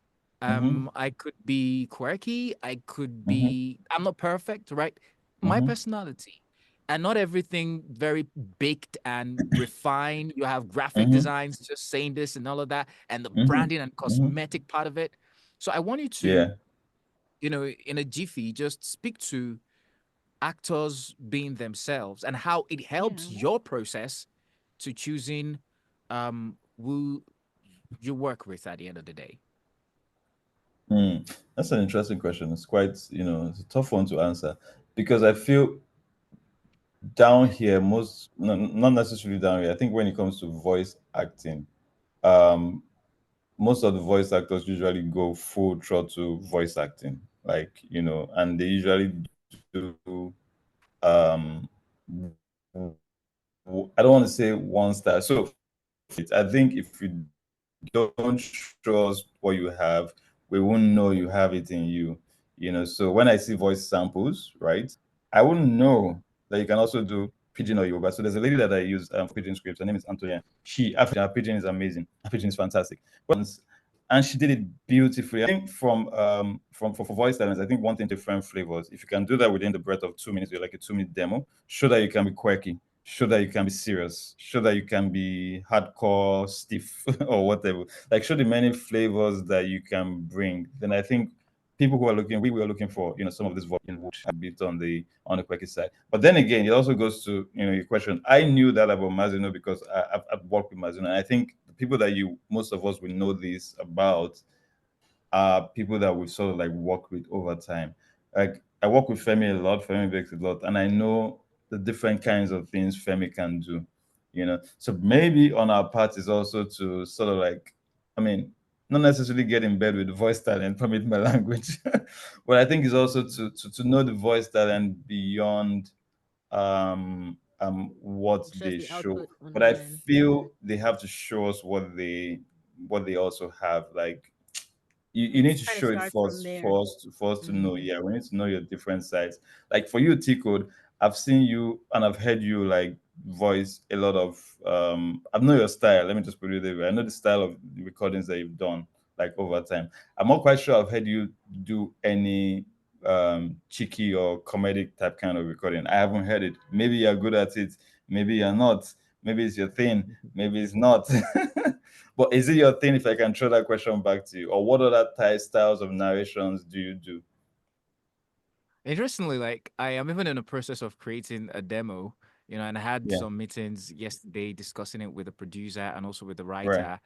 Mm-hmm, I could be quirky, mm-hmm, I'm not perfect, right? My mm-hmm, personality. And not everything very baked and refined. You have graphic mm-hmm, designs just saying this and all of that, and the mm-hmm, branding and mm-hmm. cosmetic part of it. So I want you to, Yeah. in a jiffy, just speak to actors being themselves and how it helps Yeah. your process to choosing who you work with at the end of the day. That's an interesting question. It's quite, it's a tough one to answer because I feel down here, most, no, not necessarily down here. I think when it comes to voice acting, um, most of the voice actors usually go full throttle voice acting, like, and they usually do, um, I don't want to say one style. So I think if you don't show us what you have, we won't know you have it in you. So when I see voice samples, right, I wouldn't know that you can also do Pidgin or Yoruba. So there's a lady that I use for Pidgin scripts. Her name is Antonia. Her Pidgin is amazing. Her Pidgin is fantastic. And she did it beautifully. I think for voice talents, I think one thing, different flavors. If you can do that within the breadth of 2 minutes, you're like a 2-minute demo. Show that you can be quirky, show that you can be serious, show that you can be hardcore, stiff, or whatever. Like, show the many flavors that you can bring. Then I think people who are looking, we were looking for, some of this volume would a bit on the quirky side. But then again, it also goes to, your question. I knew that about Mazino because I've worked with Mazino. And I think the people that most of us will know this about are people that we sort of like work with over time. Like I work with Femi a lot, Femi Bakes a lot, and I know the different kinds of things Femi can do. So maybe on our part is also to sort of like, I mean, not necessarily get in bed with the voice talent, permit my language, but I think it's also to know the voice talent beyond what Just they the show. output But I online. feel they have to show us what they also have. Like you need to Kind of show it start from first there. for us to know. Mm-hmm. Yeah, we need to know your different sides. Like for you, T Code, I've seen you and I've heard you like voice a lot of I know your style. Let me just put it that way. I know the style of recordings that you've done like over time. I'm not quite sure I've heard you do any cheeky or comedic type kind of recording. I haven't heard it. Maybe you're good at it, maybe you're not. Maybe it's your thing, maybe it's not. But is it your thing, if I can throw that question back to you? Or what other styles of narrations do you do? Interestingly, like I am even in the process of creating a demo, and I had Yeah, some meetings yesterday discussing it with the producer and also with the right. writer.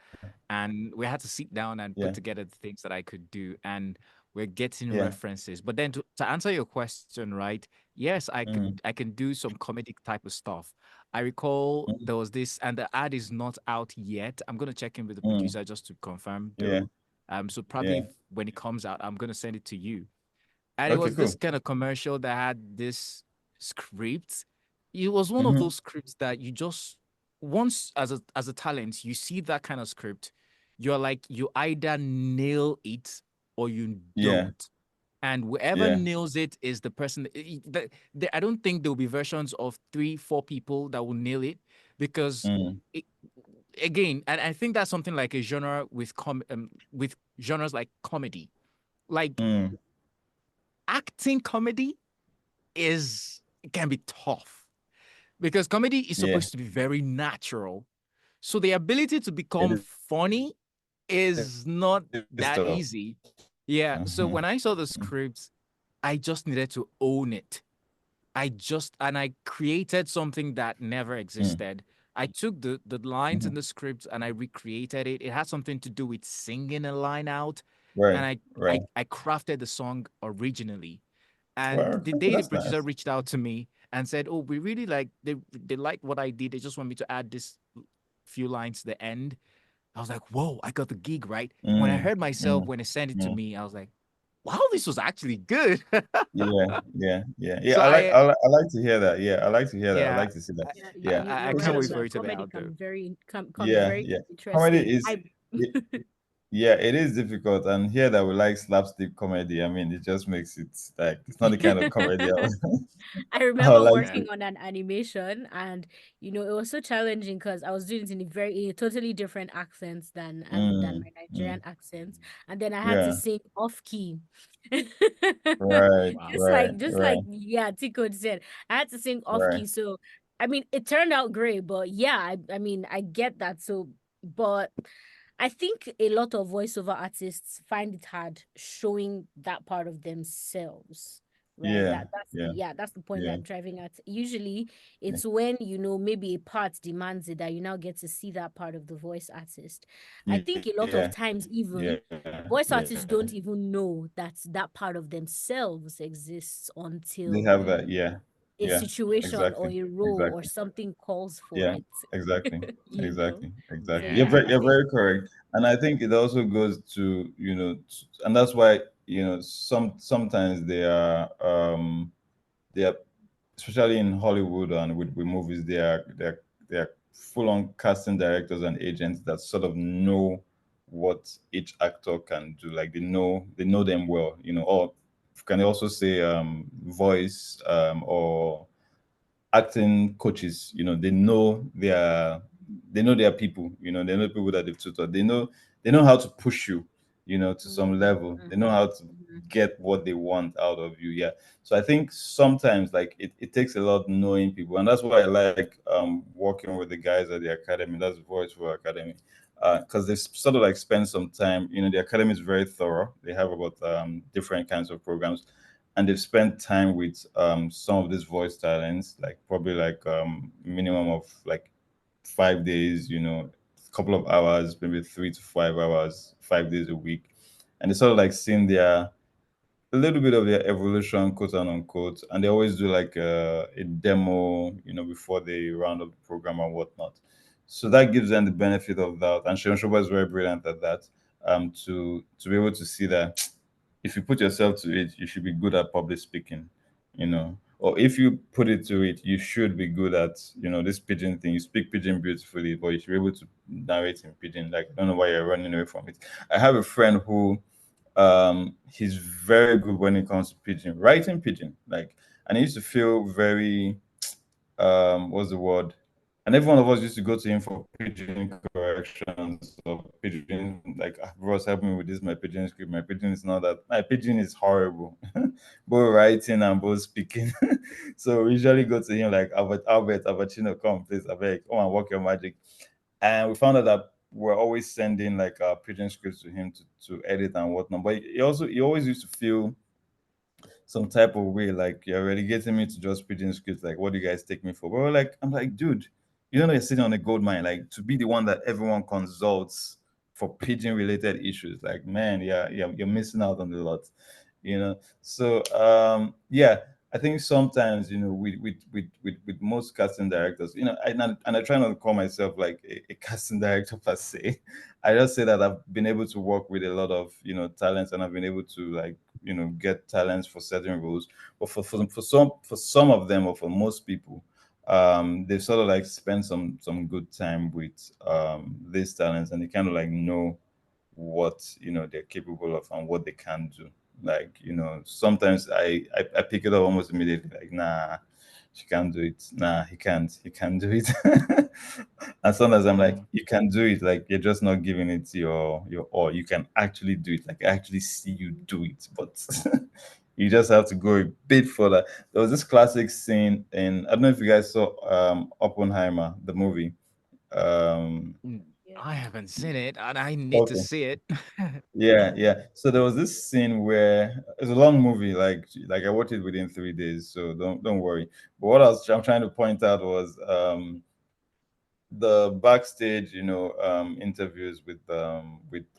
And we had to sit down and put Yeah, together the things that I could do. And we're getting yeah. references. But then to answer your question, right? Yes, Mm, I can do some comedic type of stuff. I recall mm, there was this, and the ad is not out yet. I'm gonna check in with the mm, producer just to confirm yeah, though. So probably yeah. when it comes out, I'm gonna send it to you. And it Okay, was this cool. kind of commercial that had this script. It was one of Mm-hmm. those scripts that you just once as a talent, you see that kind of script, you're like you either nail it or you Yeah, don't. And whoever yeah. nails it is the person. I don't think there will be versions of 3, 4 people that will nail it because, Mm, it, again, and I think that's something like a genre with genres like comedy, like mm, acting comedy is it can be tough because comedy is yeah. supposed to be very natural. So the ability to It become funny is not is that tough. easy. Yeah. So Mm-hmm. when I saw the script, I just needed to own it. I created something that never Mm, existed. I took the lines mm-hmm. in the script and I recreated it. It had something to do with singing a line out, and Right, I right. I crafted the song originally. And Well, the okay, day the that's producer nice. reached out to me and said, "Oh, we really they like what I did. They just want me to add this few lines to the end." I was like, "Whoa, I got the gig right." When I Mm, heard myself mm, when they sent it to mm. me, I was like, "Wow, this was actually good." Yeah, yeah, yeah, yeah. So I like to hear that. Yeah, I like to hear that. I yeah, like to see that. Yeah, Yeah. I you're Okay. right can't wait on for that. it to be Comedy out can though. be can be Yeah, very yeah. Comedy interesting. is, yeah, it is difficult. And here that we like slapstick comedy, I mean, it just makes it like it's not the kind of comedy I I would remember like Yeah. working on an animation, and it was so challenging because I was doing it in a totally different accents than Mm, my Nigerian mm, accents, and then I had to yeah, sing off key. right, Wow. Just like right, yeah, Tico said, I had to sing off right. key. So I mean, it turned out great, but yeah, I mean, I get that. So, but I think a lot of voiceover artists find it hard showing that part of themselves, right? Yeah, That's yeah, that's the point that yeah, I'm driving at. Usually yeah, it's when maybe a part demands it that you now get to see that part of the voice artist. I yeah, think a lot of yeah, times even yeah, voice yeah. artists don't even know that that part of themselves exists They until have that. Yeah, a yeah, situation or exactly, a role or exactly. something calls for Yeah, it. exactly, you know exactly, so exactly. You're yeah, very, I you're think very correct, and I think it also goes to and that's why sometimes they are, especially in Hollywood and with movies, they are full on casting directors and agents that sort of know what each actor can do. Like they know them well, or can also say voice or acting coaches. They know their people. They know people that they've tutored. They know how to push you, to some Mhm, level. They know mhm, how to mhm. get what they want out of you. Yeah. So I think sometimes like it takes a lot knowing people, and that's why I like working with the guys at the academy. That's Voice for Academy. because they've sort of like spent some time. The academy is very thorough. They have about different kinds of programs, and they've spent time with some of these voice talents, like probably like minimum of like 5 days. A couple of hours, maybe 3 to 5 hours, 5 days a week, and they sort of like seeing their a little bit of their evolution, quote and unquote, and they always do like a demo, before they round up the program and whatnot. So that gives them the benefit of that, and Shion Shoba is very brilliant at that. To be able to see that if you put yourself to it, you should be good at public speaking, or if you put it to it, you should be good at this pigeon thing. You speak pigeon beautifully, but you should be able to narrate in pigeon. Like, I don't know why you're running away from it. I have a friend who he's very good when it comes to pigeon writing pigeon, like, and he used to feel very what's the word, and every one of us used to go to him for pigeon corrections or pigeon, like, Ross, help me with this, my pigeon script, my pigeon is not that, my pigeon is horrible, both writing and both speaking. So we usually go to him like, Albert Abachino, come please, I beg, come and work your magic. And we found out that we're always sending like pigeon scripts to him to edit and whatnot. But he always used to feel some type of way, like, you're relegating me to just pigeon scripts. Like, what do you guys take me for? But I'm like, dude, you're sitting on a gold mine. Like, to be the one that everyone consults for pigeon related issues. Like, man, yeah, you're missing out on a lot. So yeah, I think sometimes, with most casting directors, and I try not to call myself like a casting director per se. I just say that I've been able to work with a lot of talents, and I've been able to, like, get talents for certain roles. But for some of them, or for most people, they've sort of like spent some good time with these talents, and they kind of like know what they're capable of and what they can do. Like, sometimes I pick it up almost immediately, like, nah, she can't do it, nah, he can't do it. And sometimes I'm like, Mm. you can do it, like, you're just not giving it your all. You can actually do it, like, I actually see you do it, but you just have to go a bit further. There was this classic scene in, I don't know if you guys saw Oppenheimer, the movie. um Mm, Yeah. I haven't seen it, and I need to okay. see it. Yeah, yeah. So there was this scene where it's a long movie, like I watched it within 3 days, so don't worry. But what I'm trying to point out was the backstage, interviews with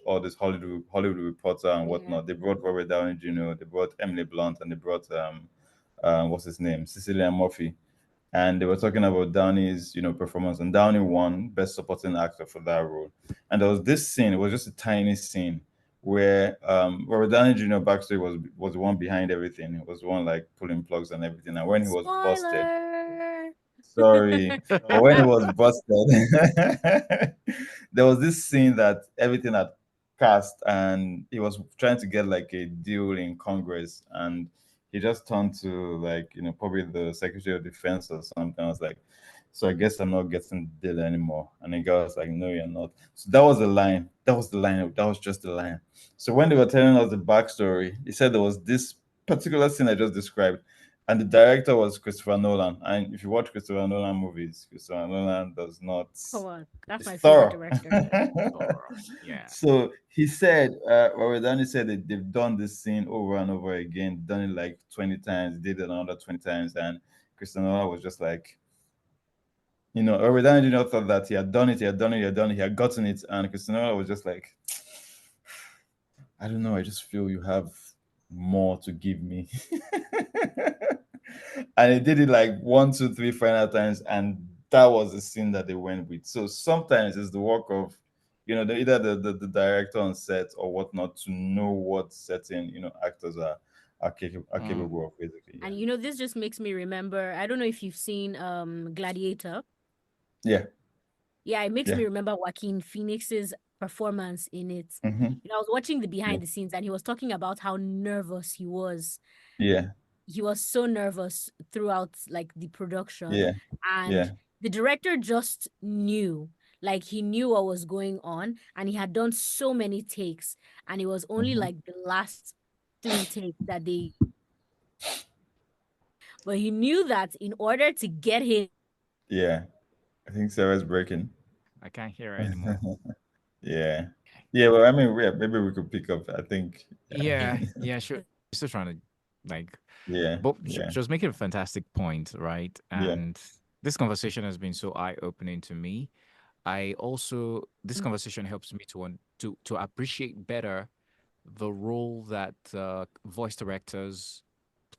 all this Hollywood reporter and Yeah. whatnot. They brought Robert Downey Jr., they brought Emily Blunt, and they brought what's his name, Cecilia Murphy, and they were talking about Downey's, performance, and Downey won Best Supporting Actor for that role. And there was this scene; it was just a tiny scene where Robert Downey Jr. backstage was the one behind everything. He was the one like pulling plugs and everything. And when he was busted, Spoiler. sorry, but when he was busted, there was this scene that everything had cast, and he was trying to get like a deal in Congress, and he just turned to, like, probably the Secretary of Defense or something. I was like, so I guess I'm not getting the deal anymore. And the guy was like, no, you're not. So that was the line. That was the line. That was just the line. So when they were telling us the backstory, he said there was this particular scene I just described, and the director was Christopher Nolan. And if you watch Christopher Nolan movies, Christopher Nolan does not. Come on. That's It's my favorite thorough. director. Or yeah. So he said, Robert Downey said that they've done this scene over and over again, done it like 20 times, did it another 20 times, and Christopher Nolan was just like, Robert Downey Jr. thought that he had done it, he had done it, he had done it, he had gotten it, and Christopher Nolan was just like, I don't know, I just feel you have more to give me. And he did it like one, two, three final times, and that was the scene that they went with. So sometimes it's the work of, either the director on set or whatnot, to know what certain actors are Mm. capable of, basically. And this just makes me remember. I don't know if you've seen Gladiator. Yeah, Yeah, it makes yeah, me remember Joaquin Phoenix's performance in it. yeah. Hmm. I was watching the Yeah, behind the scenes and he was talking about how nervous he was. yeah, He was so nervous throughout like the production, yeah, and yeah. the director just knew. Like he knew what was going on and he had done so many takes, and it was only Hmm. like the last three takes that they, but he knew that in order to get him Yeah. I think Sarah's breaking. I can't hear her anymore. Yeah. Yeah, well, I mean, yeah, maybe we could pick up. I think, Yeah, yeah, sure. Still trying to like, yeah, but yeah, she was making a fantastic point, right? yeah, And this conversation has been so eye-opening to me. I also this conversation helps me to want to appreciate better the role that voice directors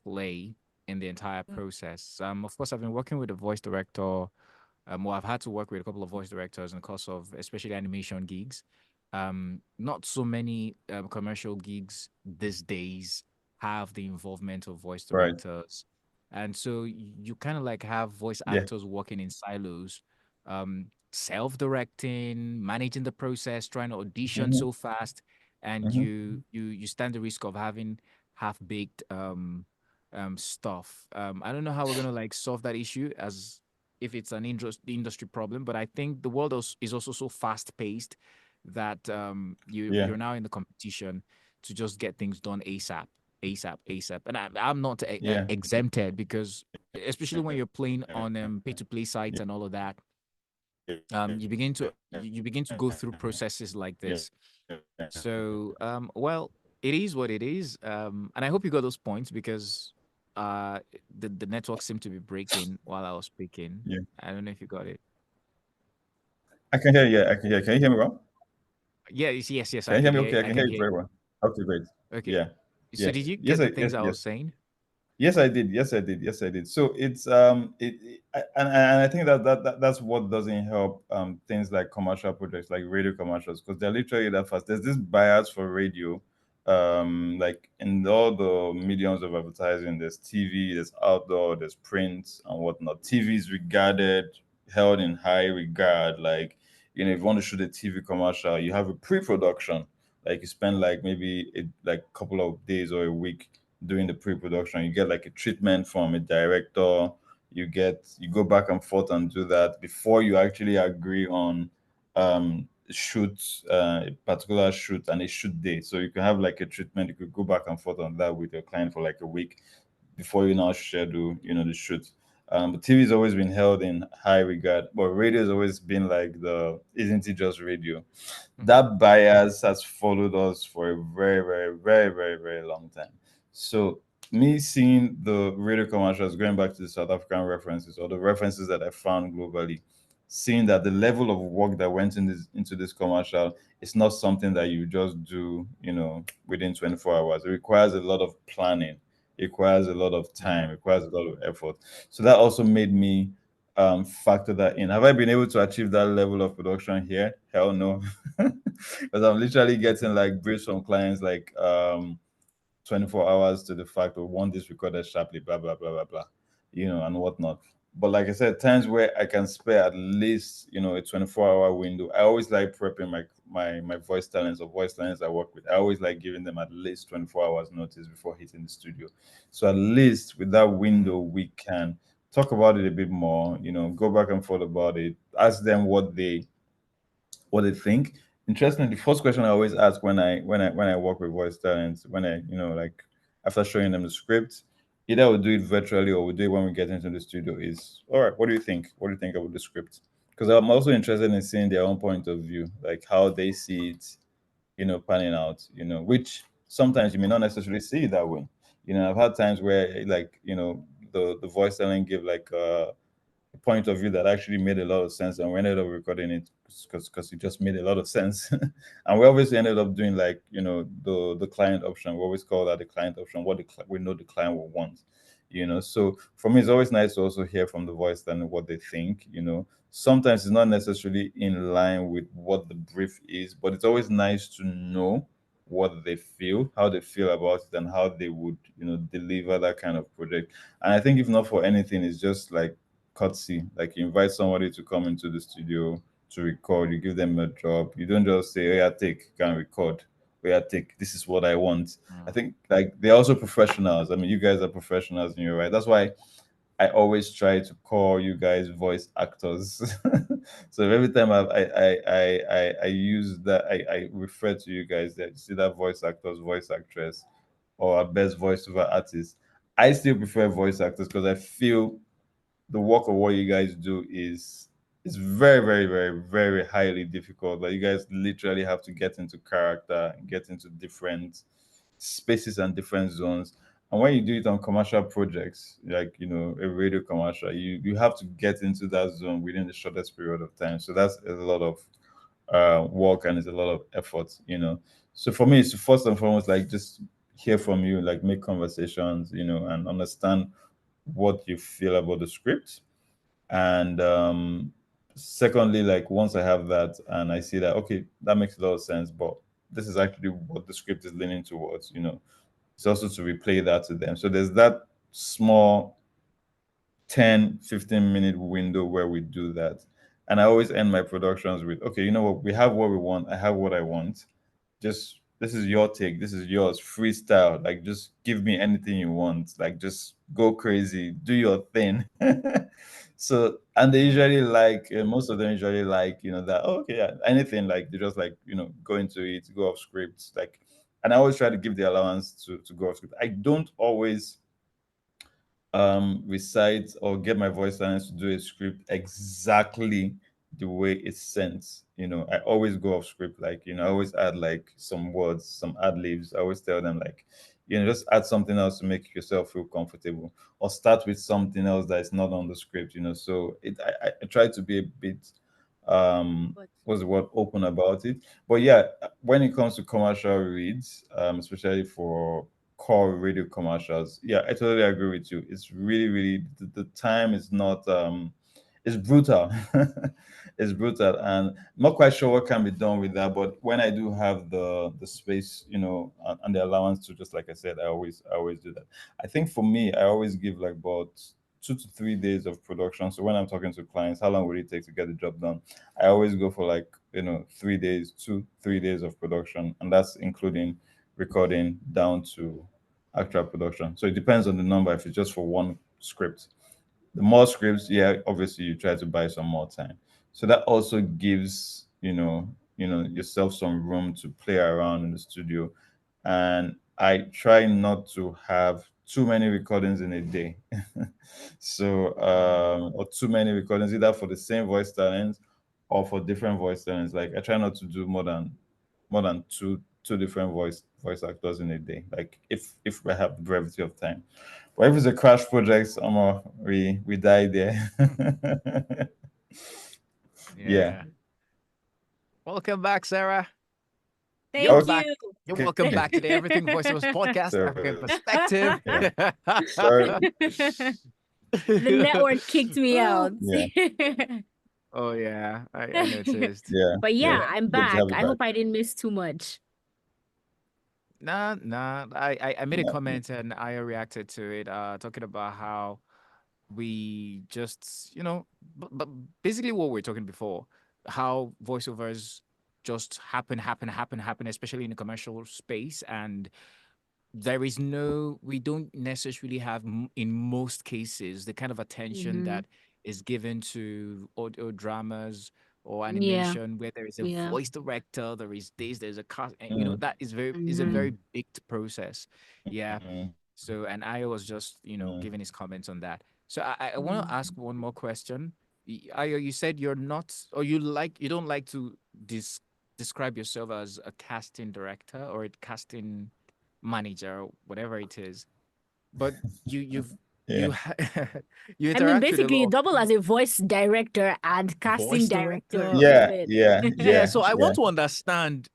play in the entire process. Of course, I've been working with a voice director. Well, I've had to work with a couple of voice directors in the course of especially animation gigs. Not so many commercial gigs these days have the involvement of voice right. directors, and so you kind of like have voice Yeah. actors working in silos, self-directing, managing the process, trying to audition Mm-hmm, so fast, and mm-hmm. you stand the risk of having half-baked stuff. I don't know how we're gonna like solve that issue as if it's an industry problem, but I think the world is also so fast paced that Yeah, you're now in the competition to just get things done ASAP, ASAP, ASAP. And I'm not yeah, exempted because especially when you're playing on pay to play sites yeah, and all of that, yeah, you begin to go through processes like yeah, this. So, well, it is what it is. And I hope you got those points because the network seemed to be breaking while I was speaking. yeah. I don't know if you got it. I can hear you. I can hear. Can you hear me well? Yeah, yes, Can I you hear could me? hear, Okay, I I can hear can you hear very you. well. Okay, great. Okay. Yeah, So yeah. did you Yes, get the I things yes I yes was saying? yes I did. Yes, I did. Yes, I did. So it's and I think that's what doesn't help things like commercial projects like radio commercials because they're literally that fast. There's this bias for radio, like in all the mediums of advertising. There's TV, there's outdoor, there's print and whatnot. TV is regarded held in high regard. Like if you want to shoot a TV commercial, you have a pre-production. Like you spend like maybe like couple of days or a week doing the pre-production. You get like a treatment from a director. You go back and forth and do that before you actually agree on shoot a particular shoot and a shoot date. So you can have like a treatment. You could go back and forth on that with your client for like a week before you now schedule the shoot. But TV has always been held in high regard, but radio has always been like the isn't it just radio? Hmm. That bias has followed us for a very, very, very, very, very long time. So me seeing the radio commercials, going back to the South African references or the references that I found globally, seeing that the level of work that went into this commercial is not something that you just do, within 24 hours. It requires a lot of planning. It requires a lot of Yeah. time. It requires a lot of effort. So that also made me factor that in. Have I been able to achieve that level of production here? Hell no. Because I'm literally getting like briefs from clients like 24 hours to the fact of want this recorded sharply, blah blah blah blah blah, and whatnot. But like I said, times where I can spare at least a 24-hour window. I always like prepping my voice talents or voice talents I work with. I always like giving them at least 24 hours notice before hitting the studio. So at least with that window, we can talk about it a bit more. Go back and forth about it. Ask them what they think. Interesting. The first question I always ask when I work with voice talents, when I like after showing them the script, either we'll do it virtually or we'll do it when we get into the studio. Is all right. What do you think? What do you think about the script? Because I'm also interested in seeing their own point of view, like how they see it, panning out. Which sometimes you may not necessarily see it that way. I've had times where like the voice talent give like point of view that actually made a lot of sense, and we ended up recording it because it just made a lot of sense. And we always ended up doing like the client option. We always call that the client option, what we know the client will want. So for me it's always nice to also hear from the voice and what they think. Sometimes it's not necessarily in line with what the brief is, but it's always nice to know what they feel, how they feel about it, and how they would deliver that kind of project. And I think if not for anything, it's just like courtesy. Like you invite somebody to come into the studio to record, you give them a job. You don't just say, "Oh yeah, take, can record. Oh yeah, take. This is what I want." I Mm. think like they're also professionals. I mean, you guys are professionals in your right. That's why I always try to call you guys voice actors. So every time I use that, I refer to you guys that see that voice actors, voice actress, or at best voiceover artist. I still prefer voice actors because I feel the work of what you guys do is it's very, very, very, very highly difficult. Like you guys literally have to get into character, get into different spaces and different zones. And when you do it on commercial projects, like a radio commercial, you have to get into that zone within the shortest period of time. So that's a lot of work and it's a lot of effort. So for me, it's to first and foremost like just hear from you, like make conversations, and understand what you feel about the script. And secondly, like once I have that and I see that, okay, that makes a lot of sense, but this is actually what the script is leaning towards, it's also to replay that to them. So there's that small 10-15 minute window where we do that. And I always end my productions with, okay, you know what, we have what we want, I have what I want. Just this is your take, this is yours, freestyle. Like just give me anything you want. Like just go crazy, do your thing. So and they usually like most of them usually like that, oh, okay, yeah, anything, like they just like go into it, go off script, like. And I always try to give the allowance to go off script. I don't always recite or get my voice talents to do a script exactly the way it's sent. I always go off script, like I always add like some words, some ad libs. I always tell them like just add something else to make yourself feel comfortable, or start with something else that is not on the script. So I try to be a bit But what's the word, open about it. But yeah, when it comes to commercial reads, especially for core radio commercials, yeah, I totally agree with you. It's really, really the time is not it's brutal. It's brutal, and I'm not quite sure what can be done with that. But when I do have the space, and the allowance to, just like I said, I always do that. I think for me, I always give like about 2 to 3 days of production. So when I'm talking to clients, how long will it take to get the job done? I always go for like 3 days, 2 3 days of production, and that's including recording down to actual production. So it depends on the number. If it's just for one script, the more scripts, yeah, obviously you try to buy some more time. So that also gives yourself some room to play around in the studio. And I try not to have too many recordings in a day. So or too many recordings either for the same voice talent or for different voice talents. Like I try not to do more than two different voice actors in a day. Like if I have brevity of time. But if it's a crash project, we die there. Yeah. Yeah. Welcome back, Sarah. You're thank Okay. back. you. You're welcome back to the Everything Voiceovers podcast, African So Perspective. yeah. Sorry. The network kicked me out. Yeah. Oh yeah, I noticed. Yeah. But Yeah. yeah, I'm Good to back. have you I back. hope I didn't miss too much. Nah, nah. I made a Yeah. comment and I reacted to it, talking about how we just, but basically what we are talking before, how voiceovers just happen, especially in the commercial space, and there is no, we don't necessarily have in most cases the kind of attention Hmm. that is given to audio dramas or Yeah, animation where there is a yeah. voice director, there is this, there's a cast, and Mm, that is a Hmm. very big process. Yeah. mm, So, and I was just, mm. giving his comments on that. So I want to ask one more question. Ayo, you said you're not, or you don't like to describe yourself as a casting director or a casting manager, or whatever it is. But Yeah. you you I mean, interact with a basically, lot you of double as a voice director and casting voice director director. in a Yeah. bit. Yeah. Yeah, Yeah. so I Yeah. want to understand,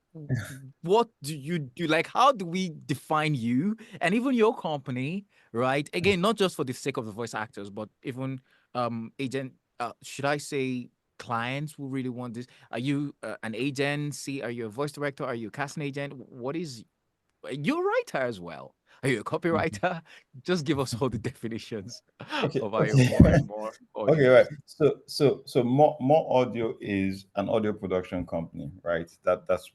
what do you do? Like, how do we define you and even your company, right? Again, not just for the sake of the voice actors, but even agent. Should I say clients who really want this? Are you an agency? Are you a voice director? Are you a casting agent? What is, you're a writer as well? Are you a Mhm. copywriter? Just give us all the definitions Okay. of Ayo Okay. Moore and more Okay, right. audios. So more audio is an audio production company, right? That's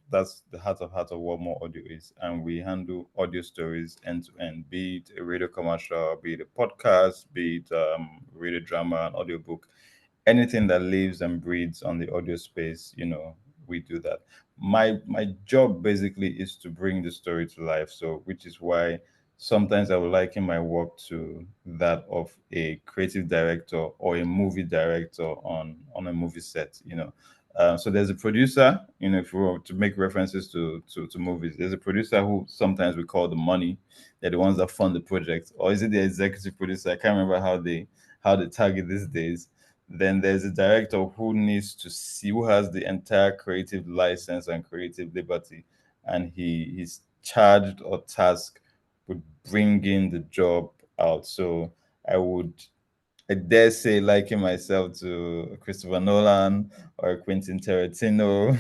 the heart of what more audio is, and we handle audio stories end to end, be it a radio commercial, be it a podcast, be it radio drama, an audiobook, anything that lives and breathes on the audio space. We do that. My job basically is to bring the story to life. So which is why sometimes I would liken my work to that of a creative director or a movie director on a movie set. So there's a producer. If we were to make references to movies, there's a producer who sometimes we call the money. They're the ones that fund the project, or is it the executive producer? I can't remember how they target these days. Then there's a director who needs to see, who has the entire creative license and creative liberty, and he's charged or tasked with bringing the job out. So I would, I dare say, liken myself to Christopher Nolan or Quentin Tarantino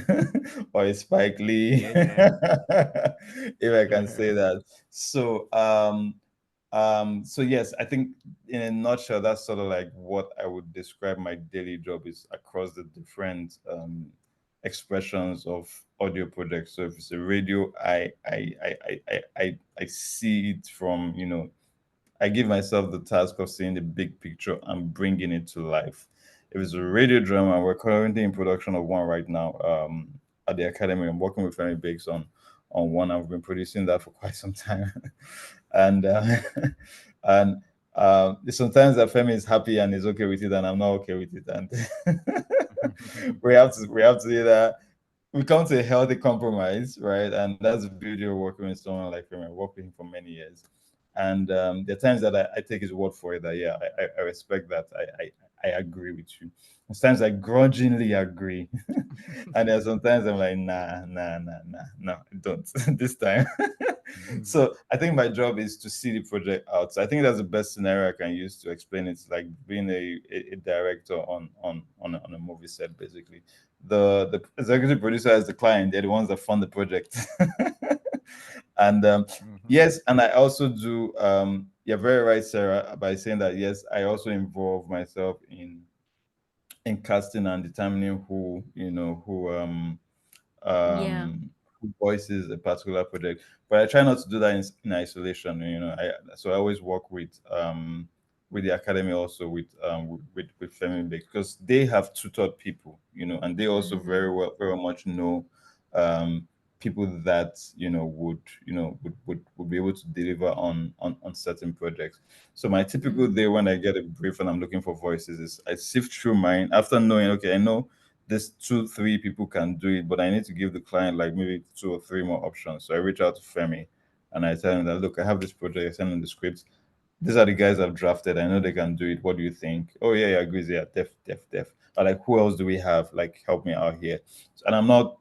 or a Spike Lee, Yeah. if I can say that. So, so yes, I think in a nutshell, that's sort of like what I would describe my daily job is across the different expressions of audio projects. So if it's a radio, I see it from, I give myself the task of seeing the big picture and bringing it to life. If it's a radio drama, we're currently in production of one right now at the academy. I'm working with Femi Bakes on one. I've been producing that for quite some time, and and sometimes that Femi is happy and is okay with it, and I'm not okay with it, and we have to either we come to a healthy compromise, right? And that's the beauty of working with someone like him. I worked with him for many years, and there are times that I take his word for it. That yeah, I respect that. I agree with you. Sometimes I grudgingly agree, and then sometimes I'm like, nah, no, don't this time. So I think my job is to see the project out. So I think that's the best scenario I can use to explain it. It's like being a director on a movie set, basically. The executive producer is the client. They're the ones that fund the project. And yes, and I also do. You're very right, Sarah, by saying that. Yes, I also involve myself in casting and determining Yeah. who voices a particular project. But I try not to do that in isolation. So I always work with the academy, also with Femi because they have tutored people, and they also Mm-hmm. very much know um, people that would be able to deliver on certain projects. So my typical Mm-hmm. day when I get a brief and I'm looking for voices is I sift through mine after knowing, okay, I know this two, three people can do it, but I need to give the client like maybe two or three more options. So I reach out to Femi and I tell him that, look, I have this project, I send him the scripts. These are the guys I've drafted. I know they can do it. What do you think? Oh yeah, yeah, agrees. Yeah, def. Or like, who else do we have? Like, help me out here. And I'm not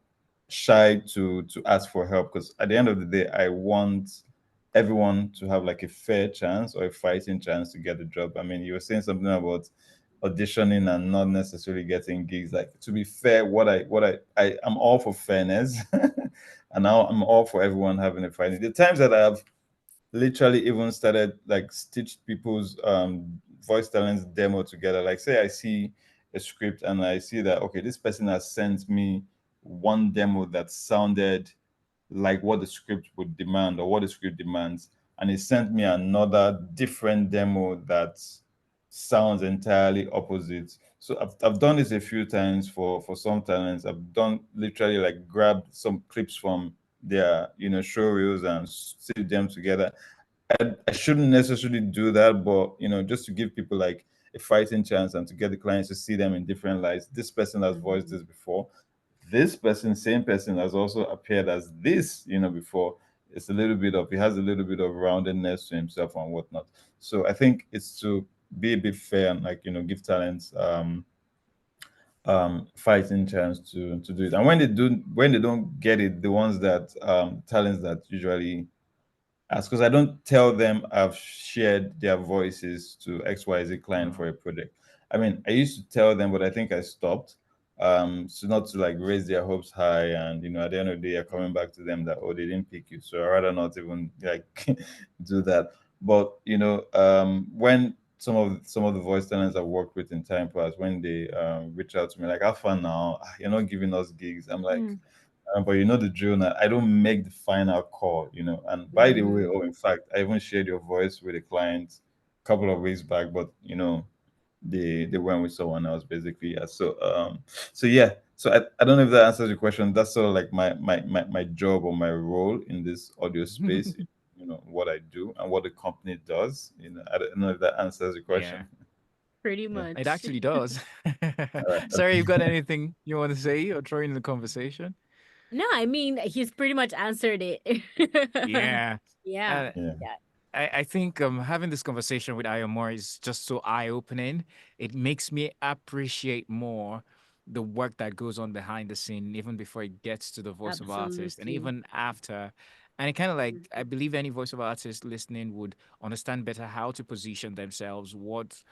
shy to ask for help because at the end of the day, I want everyone to have like a fair chance or a fighting chance to get the job. I mean, you were saying something about auditioning and not necessarily getting gigs. Like, to be fair, I'm all for fairness, and now I'm all for everyone having a fight. The times that I have literally even started like stitched people's voice talents demo together. Like, say I see a script and I see that, okay, this person has sent me one demo that sounded like what the script would demand or what the script demands, and he sent me another different demo that sounds entirely opposite. So I've done this a few times for some talents. I've done literally like grabbed some clips from their show reels and stitched them together. I shouldn't necessarily do that, but just to give people like a fighting chance and to get the clients to see them in different lights. This person has voiced Mm-hmm. this before. This person, same person, has also appeared as this, before. It's a little bit of he has a little bit of roundedness to himself and whatnot. So I think it's to be a bit fair and like give talents fighting chance to do it. And when they don't get it, the ones that talents that usually as because I don't tell them I've shared their voices to XYZ client for a project. I mean, I used to tell them, but I think I stopped. So not to like raise their hopes high, and at the end of the day, you're coming back to them that, oh, they didn't pick you. So I rather not even like do that. But when some of the voice talents I've worked with in time past, when they reach out to me like, "How fun now? You're not giving us gigs." I'm like, but you know the drill now. I don't make the final call. And by the way, Mm-hmm. oh, in fact, I even shared your voice with a client a couple of weeks back, but they went with someone else basically. Yeah. So yeah. So I don't know if that answers your question. That's sort of like my job or my role in this audio space. what I do and what the company does. I don't know if that answers the question. Yeah, Pretty Yeah. it much. actually does. All right. Sarah, you Okay. got anything you want to say or throw in the conversation? No, I mean, he's pretty much answered it. Yeah. Yeah. Uh, Yeah. Yeah. I think having this conversation with Ayo Moore is just so eye opening. It makes me appreciate more the work that goes on behind the scene, even before it gets to the voice of artist, and Absolutely. even after. And it kind of like, I Mhm. believe any voice of artist listening would understand better how to position themselves, what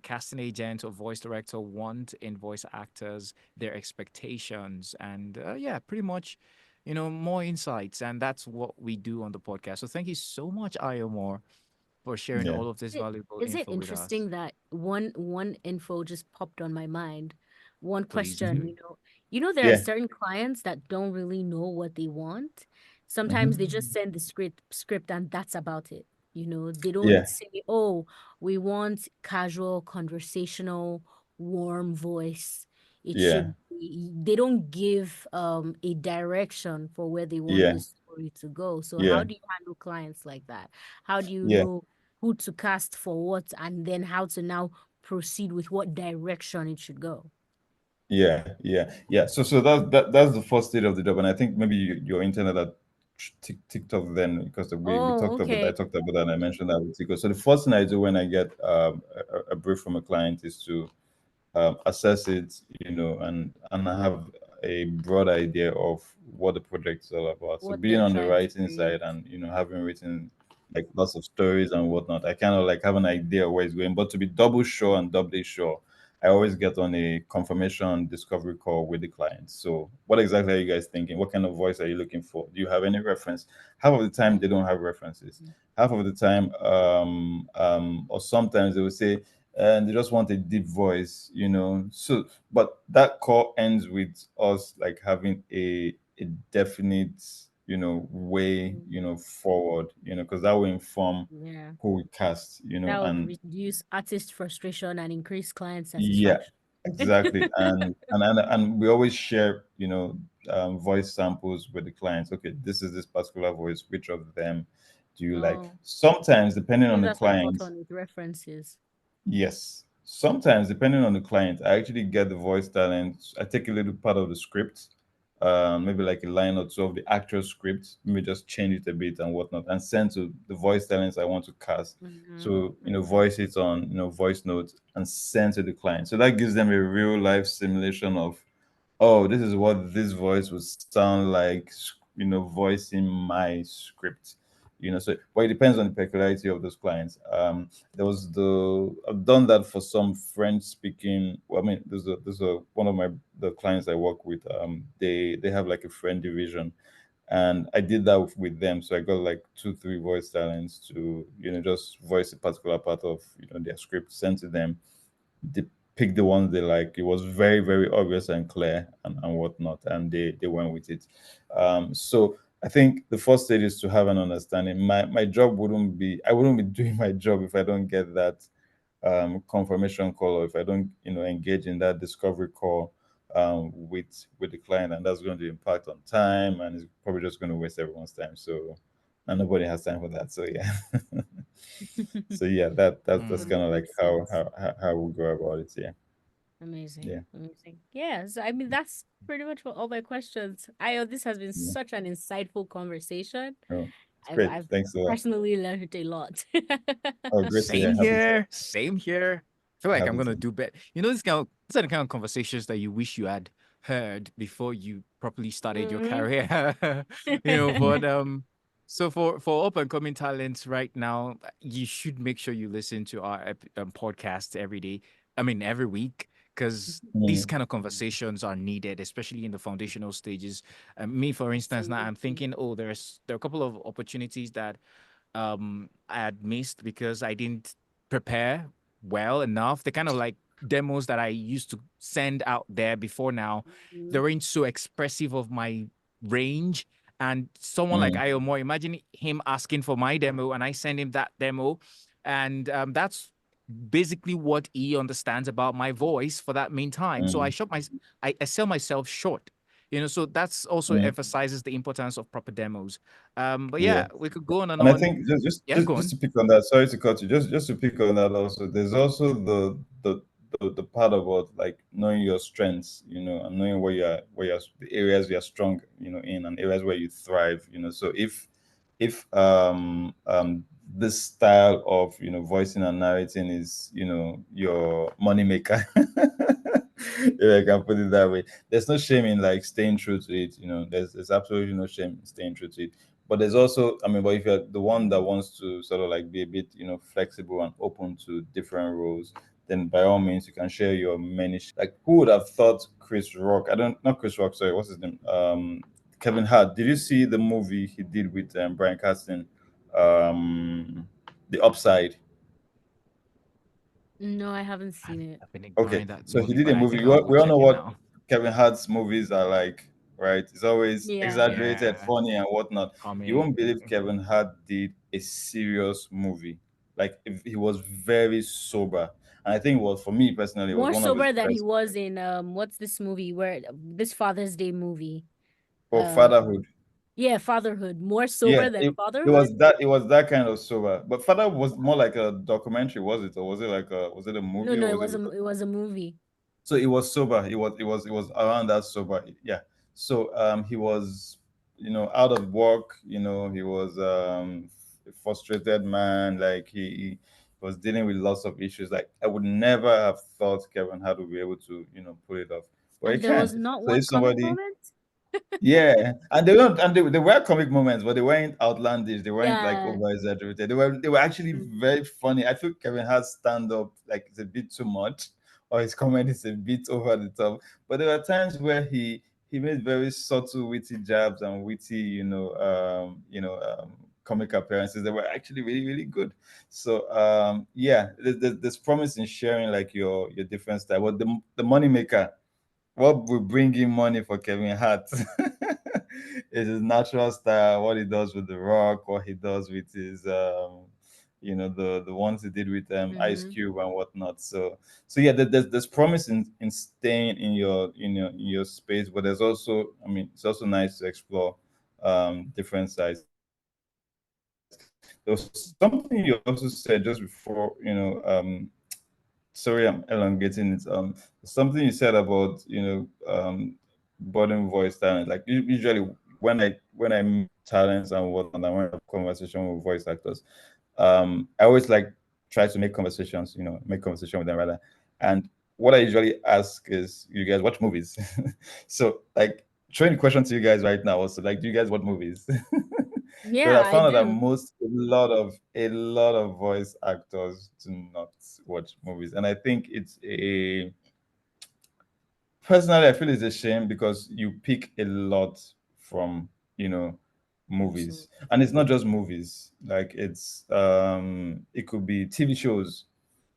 casting agent or voice director want in voice actors, their expectations, and yeah, pretty much more insights. And that's what we do on the podcast. So thank you so much, Ayo Moore, for sharing Yeah. all of this It, valuable is it info with us. interesting that one info just popped on my mind? One Please. question, there are Yeah. certain clients that don't really know what they want. Sometimes they just Hmm. send the script and that's about it. They don't Yeah. say, "Oh, we want casual, conversational, warm voice." It Yeah. should be, they don't give a direction for where they want Yeah. the story to go. So how Yeah. do you handle clients like that? How do you Yeah. know who to cast for what, and then how to now proceed with what direction it should go? Yeah, yeah, yeah. So that's the first stage of the job, and I think maybe your internet at TikTok then, because we Oh, talked about, I okay. talked about that and I mentioned that with Tico. So the first thing I do when I get a brief from a client is to assess it, and I have a broad idea of what the project is all about. So What being they're on the trying to writing create. side and having written like lots of stories and whatnot, I kind of like have an idea where it's going. But to be double sure and doubly sure, I always get on a confirmation discovery call with the client. So what exactly are you guys thinking? What kind of voice are you looking for? Do you have any reference? Half of the time they don't have references. Half of the time, or sometimes they will say, and they just want a deep voice, so but that call ends with us like having a definite way Mhm. forward, because that will inform Yeah. who we cast, That would and reduce artist frustration and increase client yeah, satisfaction. exactly. And we always share voice samples with the clients. Okay, this is this particular voice, which of them do you like? Oh, Sometimes depending oh, on the that's client. important with references. Yes. Sometimes, depending on the client, I actually get the voice talent. I take a little part of the script, maybe like a line or two of the actual script, maybe just change it a bit and whatnot, and send to the voice talents I want to cast. Mm-hmm. So, Mm-hmm. voice it on, voice notes and send to the client. So that gives them a real life simulation of, oh, this is what this voice would sound like, voicing my script. So but it depends on the peculiarity of those clients. There was the I've done that for some French speaking. Well, I mean, there's a one of my the clients I work with. They have like a French division, and I did that with them. So I got like two, three voice talents to just voice a particular part of their script, sent to them. They picked the ones they like. It was very, very obvious and clear and whatnot, and they went with it. So I think the first stage is to have an understanding. My job wouldn't be I wouldn't be doing my job if I don't get that confirmation call, or if I don't engage in that discovery call with the client, and that's going to impact on time, and it's probably just going to waste everyone's time. So and nobody has time for that. So yeah. So yeah, that's kind Mm. of like Makes how sense. how we go about it. Yeah, Amazing. yeah, Amazing. Yes, I mean that's pretty much for all my questions. Ayo, this has been yeah. such an insightful conversation. Oh, it's I've great. I've Thanks a lot. personally learned a lot. Oh, great to hear. Same Happy here. Same here. I feel like I'm happy gonna to. do better. These are the kind of conversations that you wish you had heard before you properly started your Mhm. career. But so for up and coming talents right now, you should make sure you listen to our podcast every day. I mean every week, because these Mm, kind of conversations are needed, especially in the foundational stages. Me, for instance, now I'm Absolutely. thinking, oh, there are a couple of opportunities that I had missed because I didn't prepare well enough. The kind of like demos that I used to send out there before now, they Mhm. weren't so expressive of my range. And someone like mm, Ayo Moore, imagine him asking for my demo and I send him that demo. And that's basically what he understands about my voice for that meantime. So mm, I sell myself short So that's also Mm. emphasizes the importance of proper demos. But Yeah. yeah, we could go on and And I on. think just just Yeah, just go just on. to pick on that, sorry to cut you, just to pick on that also, there's also the part about like knowing your strengths, and knowing where you're the areas you're strong, in, and areas where you thrive, So if this style of voicing and narrating is your money maker, if I can put it that way, there's no shame in like staying true to it. There's absolutely no shame in staying true to it. But there's also, I mean, but if you're the one that wants to sort of like be a bit flexible and open to different roles, then by all means you can share your many like who would have thought Chris Rock, I don't not Chris Rock, sorry, what's his name, Kevin Hart. Did you see the movie he did with Brian Caston, The Upside? No, I haven't seen it. I've been Okay, ignoring that so he movie, did but a I movie. think I will We all know check it what now. Kevin Hart's movies are like, right? It's always Yeah. exaggerated, Yeah, funny, and whatnot. You comedy. won't believe Kevin Hart did a serious movie. Like, if he was very sober, and I think it was, for me personally, it was More one of his sober than he best. was in what's this movie where this Father's Day movie? For Um fatherhood. yeah, Fatherhood. More Yeah, sober than it Fatherhood? was that kind of sober. But Father was more like a documentary, was it, or was it like was it a No, movie, no, or it was it? was it was a movie. So it was sober. It was around that sober. Yeah. So he was out of work. He was a frustrated man. Like he was dealing with lots of issues. Like I would never have thought Kevin Hart would be able to pull it off, but he And there was can. not So if one comic somebody, moment? yeah, and they don't, and they were comic moments, but they weren't outlandish. They weren't like Yeah. over exaggerated. They were actually Mm. very funny. I feel Kevin Hart's stand up like it's a bit too much, or his comedy is a bit over the top. But there were times where he made very subtle, witty jabs and witty, comic appearances that were actually really, really good. So yeah, there's promise in sharing like your different style. But the money maker, what will bring in money for Kevin Hart is his natural style, what he does with The Rock, what he does with his the ones he did with Ice Mm-hmm. Cube and whatnot. So yeah, there's promise in staying in your space, but there's also, I mean, it's also nice to explore different sides. There was something you also said just before, sorry, I'm elongating it. Something you said about budding voice talent. Like usually when I meet talents and whatnot, and when I have conversation with voice actors, I always like try to make conversation with them rather. And what I usually ask is, you guys watch movies? So like throwing the question to you guys right now also, like, do you guys watch movies? Because Yeah, I I found out that do. a lot of voice actors do not watch movies, and I think it's a personally, I feel it's a shame because you pick a lot from you know Absolutely. movies, and it's not just movies. Like it could be TV shows,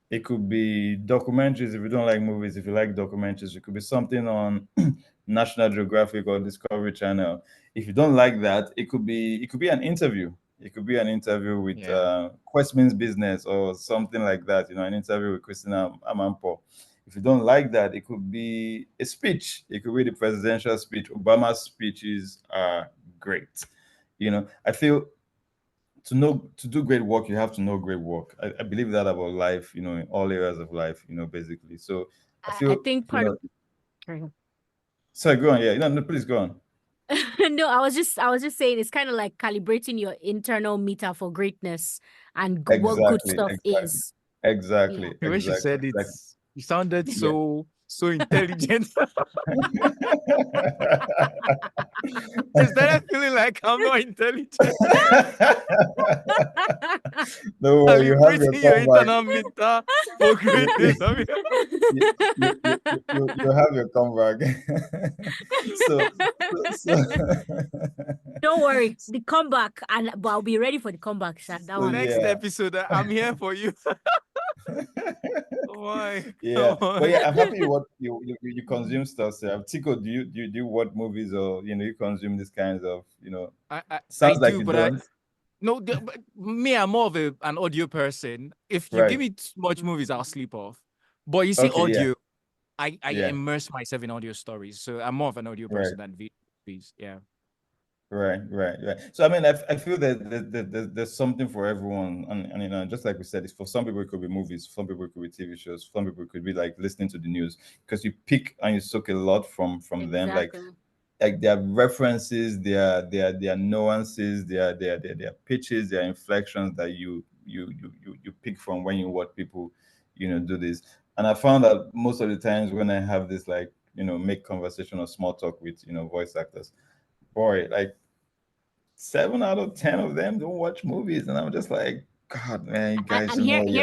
it could be documentaries if you don't like movies. If you like documentaries, it could be something on National Geographic or Discovery Channel. If you don't like that, it could be an interview. It could be an interview with Yeah. Questman's Business or something like that. An interview with Christina Amanpo. If you don't like that, it could be a speech. It could be the presidential speech. Obama's speeches are great. I feel to do great work, you have to know great work. I believe that about life, in all areas of life, basically. So I I feel, think part of sorry. sorry, go on. Yeah, no, please go on. No, I was just saying it's kind of like calibrating your internal meter for greatness and what good Exactly, stuff exactly, is. Yeah. exactly, The way she exactly, said it, exactly. you sounded Yeah. so intelligent. I started feeling like I'm not intelligent. Don't worry, you have your Calibrating your comeback. internal meter for You, you, greatness. I mean, you have your comeback. So Don't worry, the comeback, and but I'll be ready for the comeback, Sha. That so one next too. yeah. episode, I'm here for you. Oh my, Yeah, come but on. yeah, I'm happy you consume stuff. So, Tico, do you watch movies, or you consume these kinds of I Sounds like do, you but don't. no, but me, I'm more of an audio person. If you give Right. me too much movies, I'll sleep off. But you see, Okay. Yeah. audio. I Yeah. immerse myself in audio stories. So I'm more of an audio Right. person than movies. Yeah. Right. So I mean, I feel that there's something for everyone, and just like we said, it's for some people it could be movies, some people it could be TV shows, some people it could be like listening to the news, because you pick and you soak a lot from them, Exactly. like their references, their nuances, their pitches, their inflections that you pick from when you watch people, do this. And I found that most of the times when I have this, like, make conversation or small talk with voice actors, boy, like 7 out of 10 of them don't watch movies, and I'm just like, God, man, you guys, And you're missing.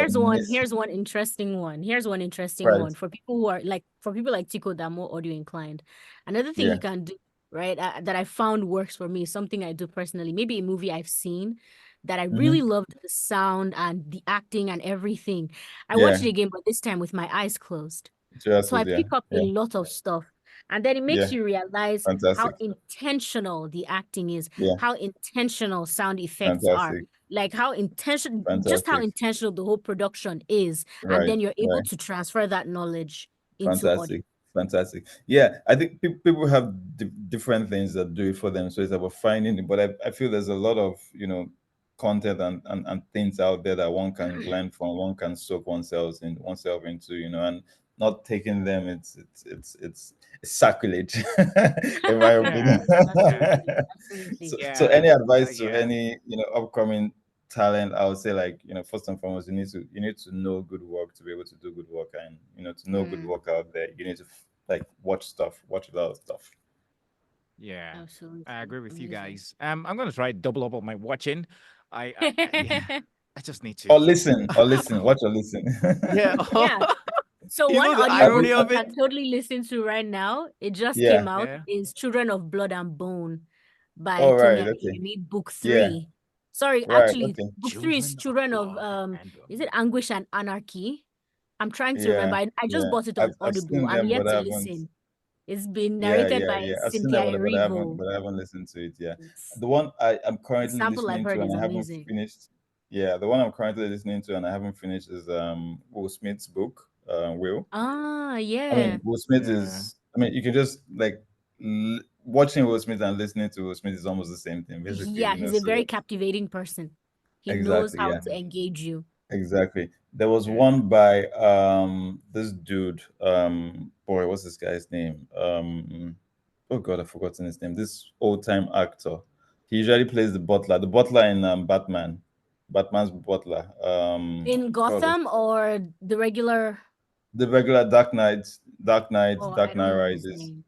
here's one interesting one. Here's one interesting Right. one for people who are like for people like Tico that are more audio inclined. Another thing Yeah. you can do, right, that I found works for me, something I do personally, maybe a movie I've seen that I really Mm-hmm. loved the sound and the acting and everything. I watched Yeah. it again, but this time with my eyes closed. So I Just, yeah. pick up a Yeah. lot of stuff. And then it makes Yeah. you realize how Fantastic. intentional the acting is, Yeah. how intentional sound effects are, Fantastic. like just how Fantastic. intentional the whole production is. And Right. then you're able Right. to transfer that knowledge into audio. Fantastic. Fantastic. Yeah, I think people have different things that do it for them. So it's about finding it. But I feel there's a lot of, content and things out there that one can learn from, one can soak oneself into, and not taking them, it's sacrilege, in my opinion. Yeah. Yeah. Absolutely. Absolutely. So any Yeah. advice to Yeah. any, upcoming talent, I would say, like, first and foremost, you need to know good work to be able to do good work, and to know good Mm, work out there, you need to like watch a lot of stuff. Yeah. I absolutely. agree with you Amazing. guys. I'm gonna try double up on my watching. Yeah. I just need to. Or listen, watch or listen. Yeah. Yeah. So You one know the Have audiobook irony you? you of it? can totally listen to right now, it just Yeah. came out, Yeah. is Children of Blood and Bone by All Tony right. Okay. Adeyemi, book Yeah. three. Sorry, Right. actually, Okay. book three is Children of Children of Blood and is it Anguish and Anarchy? I'm trying to remember. Yeah. I just Yeah. bought it I've on I've Audible. seen I'm them, yet but I to haven't. listen. It's been Yeah. narrated Yeah. by Yeah. I've seen Cynthia them, Erivo. but I haven't listened to it. Yeah. It's, The one I'm the currently sample I've listening to heard and is I haven't amazing. finished. Yeah. The one I'm currently listening to and I haven't finished is Will Smith's book. Will. Ah, I yeah. mean, Will Smith yeah. is. I mean, you can just like watching Will Smith and listening to Will Smith is almost the same thing, basically. Yeah, he's a very So captivating person. He knows exactly, how yeah, to engage you. exactly. There was Yeah. one by this dude. Boy, what's this guy's name? Oh God, I've forgotten his name. This old time actor. He usually plays the butler in Batman, Batman's butler. In God, Gotham or the regular. the regular Oh, I Dark don't Knight know his Rises. name.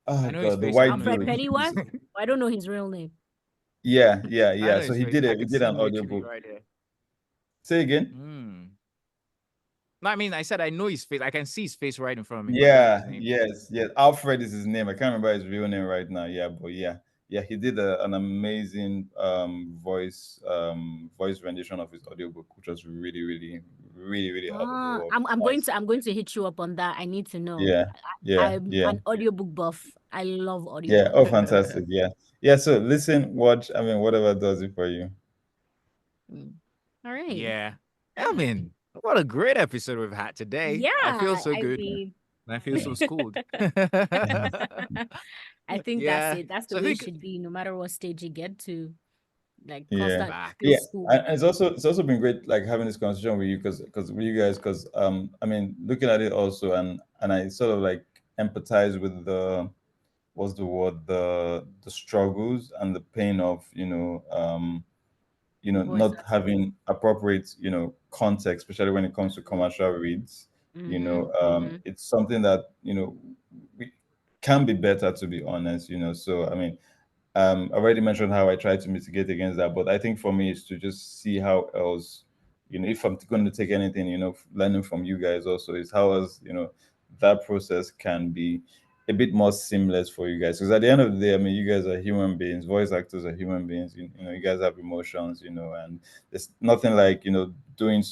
Oh I know his God, the face. I white don't know his Alfred dude. name. Pennyworth? I don't know his real name. I Yeah. know So his he face. did I it. He could did see an him literally audiobook. right there. Say again. Hmm. No, I mean, I said I know his face. I can see his face right in front of me, but I don't know Yeah, his name. yes. Alfred is his name. I can't remember his real name right now. Yeah, but yeah. He did an amazing voice rendition of his audiobook, which was really out of the Ah, world. Nice. I'm going to hit you up on that. I need to know. Yeah, yeah, I'm yeah, an audiobook buff. I love yeah. audiobook. Oh, fantastic. Yeah. So listen, watch. I mean, whatever does it for you. Mm. All right. Yeah. I mean, what a great episode we've had today. Yeah, I feel so I good. mean, I feel so schooled. I think that's Yeah. it. That's the So I way it think should be, no matter what stage you get to. Like Yeah, constant, feel facts. yeah, schooled. and it's also been great, like having this conversation with you, because with you guys, because I mean, looking at it also, and I sort of like empathize with the, what's the word, the struggles and the pain of Voice not acting. having appropriate context, especially when it comes to commercial reads. Mm-hmm. Mm-hmm. It's something that we can be better, to be honest. So I mean, I already mentioned how I try to mitigate against that, but I think for me is to just see how else, if I'm going to take anything, learning from you guys also is how else, that process can be a bit more seamless for you guys. Because at the end of the day, I mean, you guys are human beings, voice actors are human beings, you guys have emotions, and there's nothing like, doing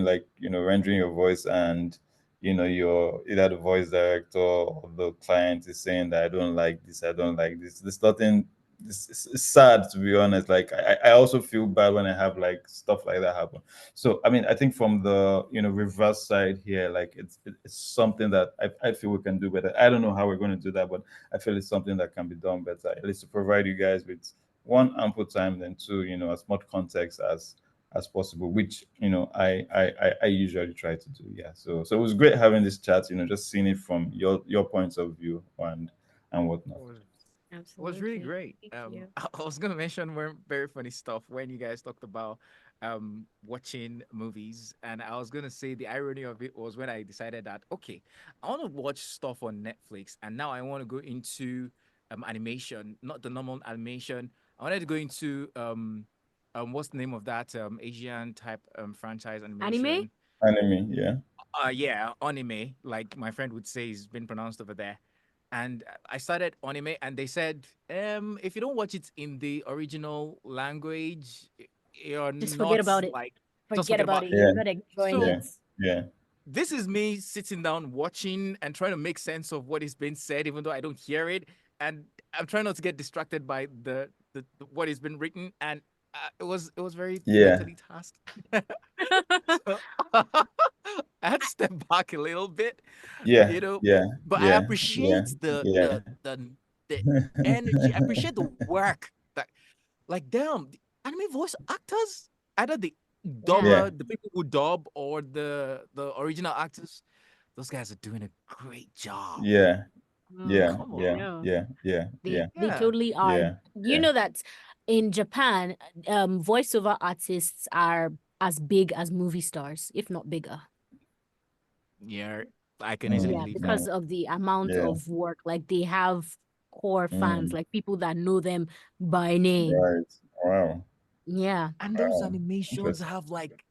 like, rendering your voice, and you're either the voice director or the client is saying that I don't like this, there's nothing it's sad, to be honest. Like I also feel bad when I have like stuff like that happen. So I mean, I think from the reverse side here, like it's something that I feel we can do better. I don't know how we're going to do that, but I feel it's something that can be done better, at least to provide you guys with one, ample time, then two, as much context as possible, which I usually try to do. Yeah. So it was great having this chat, just seeing it from your points of view and whatnot. Was really Absolutely. great. Thank you. I was gonna mention one very funny stuff when you guys talked about watching movies, and I was gonna say the irony of it was when I decided that okay, I want to watch stuff on Netflix, and now I want to go into animation, not the normal animation. I wanted to go into what's the name of that Asian type franchise Anime? animation? Enemy, yeah. Yeah, anime, like my friend would say, is been pronounced over there. And I started anime, and they said, if you don't watch it in the original language, you're Just forget not about it. like just Forget forget about about it. it. You're Yeah, not enjoying So yeah, it. yeah, this is me sitting down watching and trying to make sense of what is being said, even though I don't hear it, and I'm trying not to get distracted by the what has been written, and it was very yeah, mentally tasked. So I had to step back a little bit, yeah, you know. yeah, But I yeah, yeah, appreciate yeah, the energy. I appreciate the work that, like, damn, the anime voice actors, either the Yeah. yeah, dubber, the people who dub, or the original actors, those guys are doing a great job. yeah, Mm, yeah, Come I on, yeah, know. yeah, yeah, yeah, They yeah, totally are. yeah, You yeah. know that in Japan, voiceover artists are as big as movie stars, if not bigger. yeah. I can easily Yeah, Mm, believe that. because mm, of the amount yeah, of work. Like they have core fans, mm, like people that know them by name. right. Wow, Yeah. And those wow, animations interesting. have like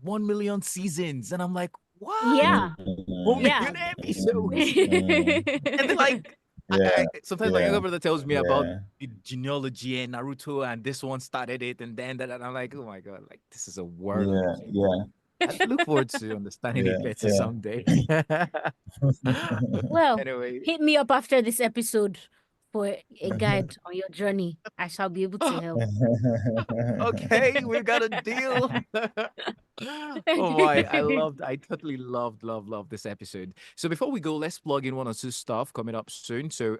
1 million seasons, and I'm like, what? Yeah. Mm, Yeah. $1 million episodes. mm, And then like yeah, sometimes my yeah, younger brother tells me about yeah, the genealogy and Naruto, and this one started it and then that, and I'm like, oh my god, like this is a yeah, world. yeah, I look forward to understanding yeah, it better yeah. someday. Well, Anyway, hit me up after this episode for a guide on your journey. I shall be able to help. okay, we got a deal. Oh boy, I totally loved this episode. So before we go, let's plug in one or two stuff coming up soon. So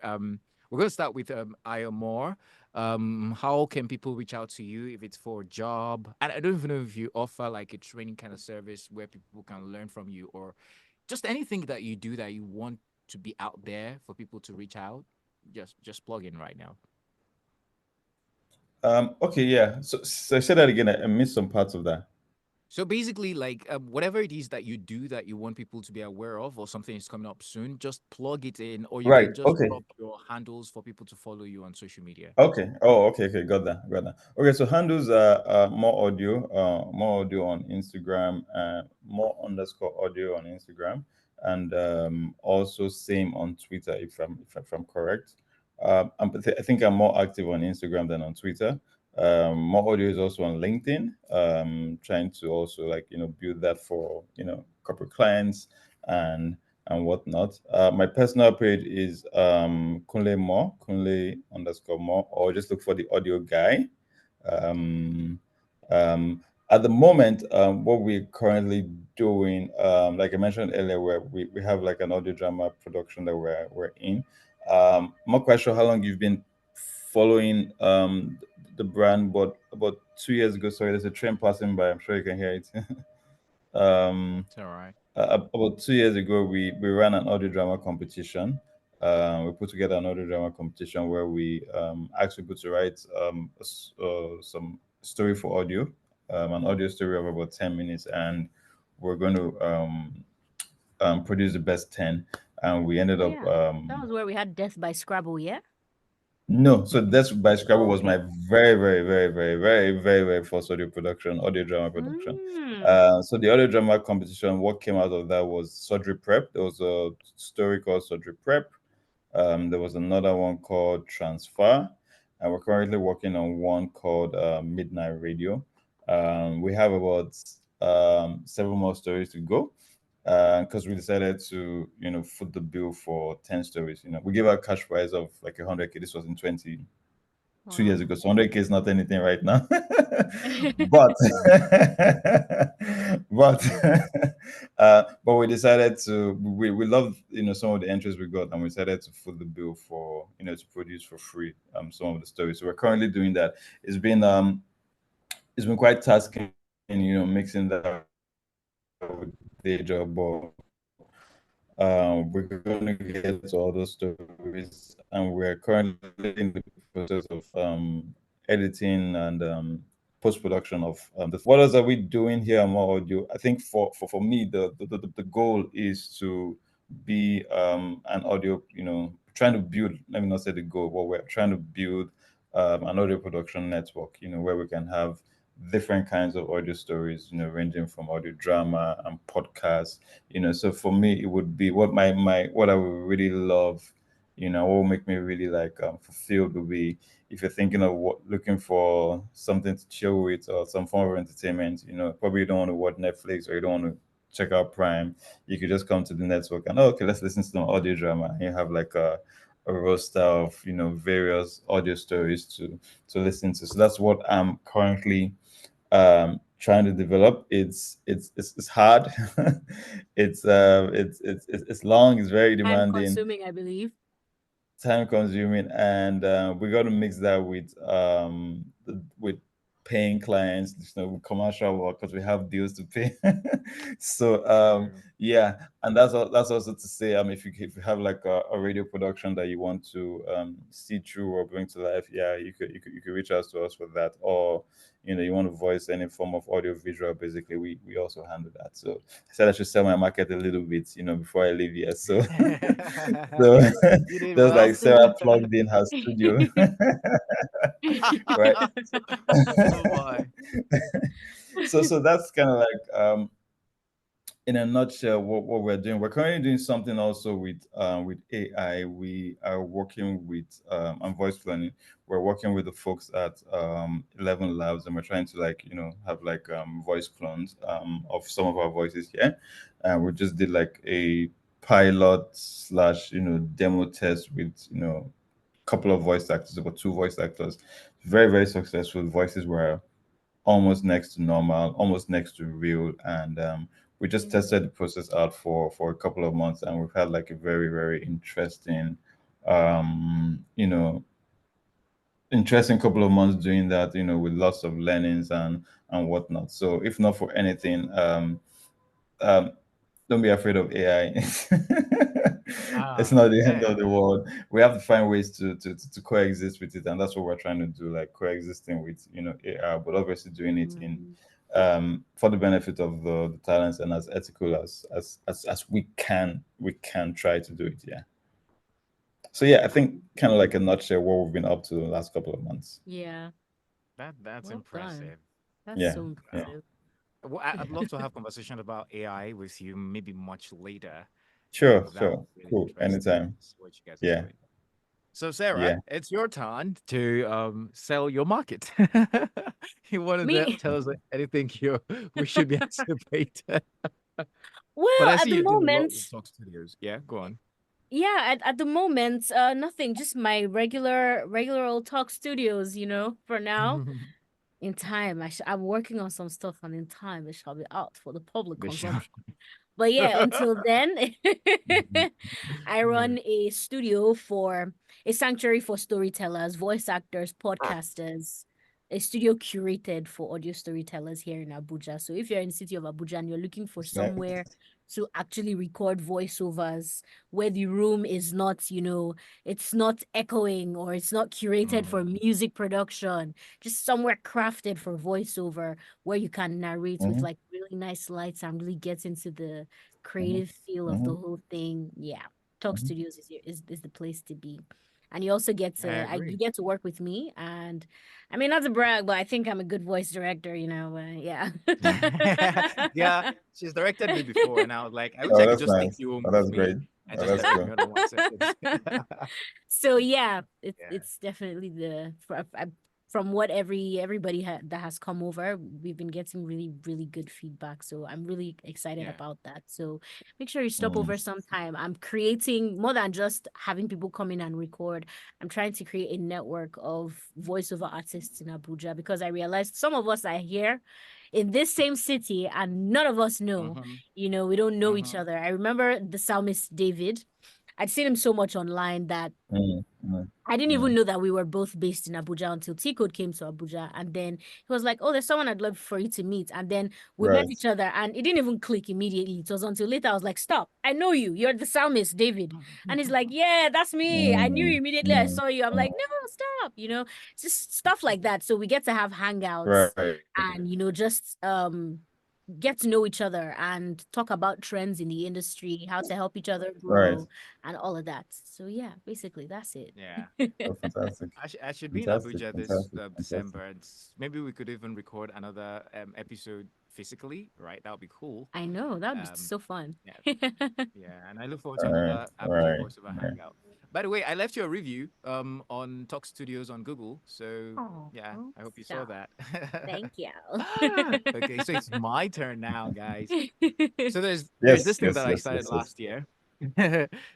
we're gonna start with Ayo Moore. How can people reach out to you if it's for a job? And I don't even know if you offer like a training kind of service where people can learn from you, or just anything that you do that you want to be out there for people to reach out. Just plug in right now. Okay, yeah. So say that again. I missed some parts of that. So basically, like whatever it is that you do that you want people to be aware of, or something is coming up soon, just plug it in, or you Right. can just Okay. drop your handles for people to follow you on social media. Okay. Oh, okay. Okay. Got that. Got that. Okay. So handles are more audio on Instagram, more underscore audio on Instagram, and also same on Twitter if I'm correct. I think I'm more active on Instagram than on Twitter. More audio is also on LinkedIn. Trying to also like build that for corporate clients and whatnot. My personal page is Kunle More, Kunle underscore More, or just look for the audio guy. Um, at the moment, what we're currently doing, like I mentioned earlier, where we have like an audio drama production that we're in. I'm not quite sure how long you've been following the brand, but about 2 years ago, sorry, there's a train passing by. I'm sure you can hear it. um, It's all right. about 2 years ago, we ran an audio drama competition. We put together an audio drama competition where we asked people to write some story for audio, an audio story of about 10 minutes, and we're going to produce the best 10. And we ended Oh up yeah. That was where we had Death by Scrabble, yeah? no, so that's by Scrabble Oh, was okay. my very, very, very, very, very, very, very first audio production, audio drama production. Mm. So the audio drama competition, what came out of that was surgery prep. There was a story called surgery prep. There was another one called transfer, and we're currently working on one called midnight radio. We have about several more stories to go because we decided to foot the bill for 10 stories. We gave a cash prize of like 100K. This was in 2 years Wow. ago. So 100K is not anything right now. but but but we decided to we love some of the entries we got, and we decided to foot the bill for to produce for free some of the stories. So we're currently doing that. It's been quite tasking, mixing that with day job, but we're going to get to all those stories, and we're currently in the process of editing and post-production of this. What else are we doing here at More Audio? I think for me, the goal is to be an audio, trying to build, let me not say the goal, but we're trying to build an audio production network, where we can have different kinds of audio stories, ranging from audio drama and podcasts. So for me it would be what I would really love, what will make me really like fulfilled would be, if you're thinking of looking for something to chill with or some form of entertainment, probably you don't want to watch Netflix or you don't want to check out Prime. You could just come to the network and, okay, let's listen to some audio drama, and you have like a roster of various audio stories to listen to. So that's what I'm currently trying to develop. It's hard. It's long, it's very Time demanding, consuming, I believe. time consuming, and we got to mix that with paying clients, with commercial work, because we have deals to pay. So True. yeah, and that's also to say, if you have like a radio production that you want to see through or bring to life, yeah, you could reach out to us for that. Or you want to voice any form of audio visual, basically we also handle that. So I said I should sell my market a little bit, before I leave here. So so You did just like well. Sarah plugged in her studio, right? Oh boy. So that's kind of like in a nutshell what we're doing. We're currently doing something also with AI. We are working with and voice learning. We're working with the folks at 11 Labs, and we're trying to like have like voice clones of some of our voices here. And we just did like a pilot slash demo test with couple of voice actors, about two voice actors. Very, very successful. Voices were almost next to normal, almost next to real. And we just Mm, tested the process out for a couple of months, and we've had like a very, very um, you know, interesting couple of months doing that, with lots of learnings and whatnot. So if not for anything, um, don't be afraid of AI. It's not the end Yeah. of the world. We have to find ways to coexist with it, and that's what we're trying to do, like coexisting with AI, but obviously doing it in mm. for the benefit of the talents, and as ethical as we can try to do it. Yeah. So yeah, I think kind of like a nutshell what we've been up to the last couple of months. Yeah. That's Well done. impressive. That's Yeah. so Yeah. impressive. Well, I'd love to have conversation about AI with you maybe much later. Sure. That would Sure. be really Cool. interesting Anytime. to see what you guys are Yeah. doing. So, Sarah, Yeah. it's your turn to sell your market. You want to Me, tell us anything you we should be anticipating? But well, I at see the you're doing a lot moment, with Talk Studios. Yeah, go on. yeah, at the moment, nothing. Just my regular old talk studios. For now. In time, I'm working on some stuff, and in time, it shall be out for the public The show. consumption. But yeah, until then, I run a studio for a sanctuary for storytellers, voice actors, podcasters, a studio curated for audio storytellers here in Abuja. So if you're in the city of Abuja and you're looking for It's nice. somewhere to actually record voiceovers where the room is not, it's not echoing or it's not curated for Mm, music production, just somewhere crafted for voiceover where you can narrate with Mm-hmm. like really nice lights and really get into the Mm-hmm. creative feel of Mm-hmm. the whole thing. Yeah, Talk Mm-hmm. Studios is the place to be. And you also get I you agree. get to work with me, and I mean, not to brag, but I think I'm a good voice director, yeah. Yeah, she's directed me before, and I was like, I wish Oh, I could that's just take nice. you home Oh, with that's great. me and Oh, just that's direct cool. me on one sentence. So yeah, it's Yeah. it's definitely the from what everybody that has come over, we've been getting really, really good feedback. So I'm really excited Yeah. about that. So make sure you stop Mm, over sometime. I'm creating more than just having people come in and record. I'm trying to create a network of voiceover artists in Abuja because I realized some of us are here in this same city and none of us know. Mm-hmm. We don't know each Mm-hmm. other. I remember the psalmist David. I'd seen him so much online that mm, mm, I didn't mm. even know that we were both based in Abuja until T Code came to Abuja. And then he was like, "Oh, there's someone I'd love for you to meet." And then we met Right. each other and it didn't even click immediately. It was until later I was like, "Stop, I know you. You're the psalmist, David." And he's like, "Yeah, that's me. I knew you Mm, immediately I mm, saw you." I'm mm. like, "No, stop." Just stuff like that. So we get to have hangouts Right. and, just get to know each other and talk about trends in the industry, how to help each other Right. grow, and all of that. So yeah, basically that's it. Yeah. Oh, fantastic. I should be in Fantastic. Abuja this Fantastic. Fantastic. December, and maybe we could even record another episode physically, right? That would be cool. I know that would be Um, so fun. yeah, yeah, and I look forward to Right. another Abuja Right. voiceover Right. hangout. By the way, I left you a review on Talk Studios on Google, so Oh, yeah, I hope you saw stop. that. Thank you. Okay, so it's my turn now, guys. So there's Yes. this thing Yes. that I Yes. started Yes. Yes. last year.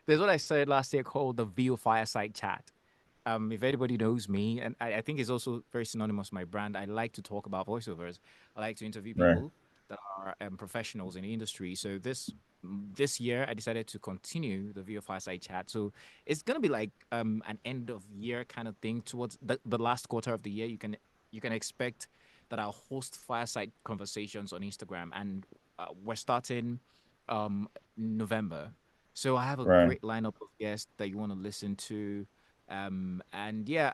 There's what I started last year called the VO Fireside Chat. If anybody knows me, and I think it's also very synonymous with my brand, I like to talk about voiceovers. I like to interview Right. people that are professionals in the industry. So this year, I decided to continue the VO Fireside Chat. So it's gonna be like an end of year kind of thing towards the last quarter of the year. You can expect that I'll host fireside conversations on Instagram, and we're starting November. So I have a Right. great lineup of guests that you want to listen to, and yeah,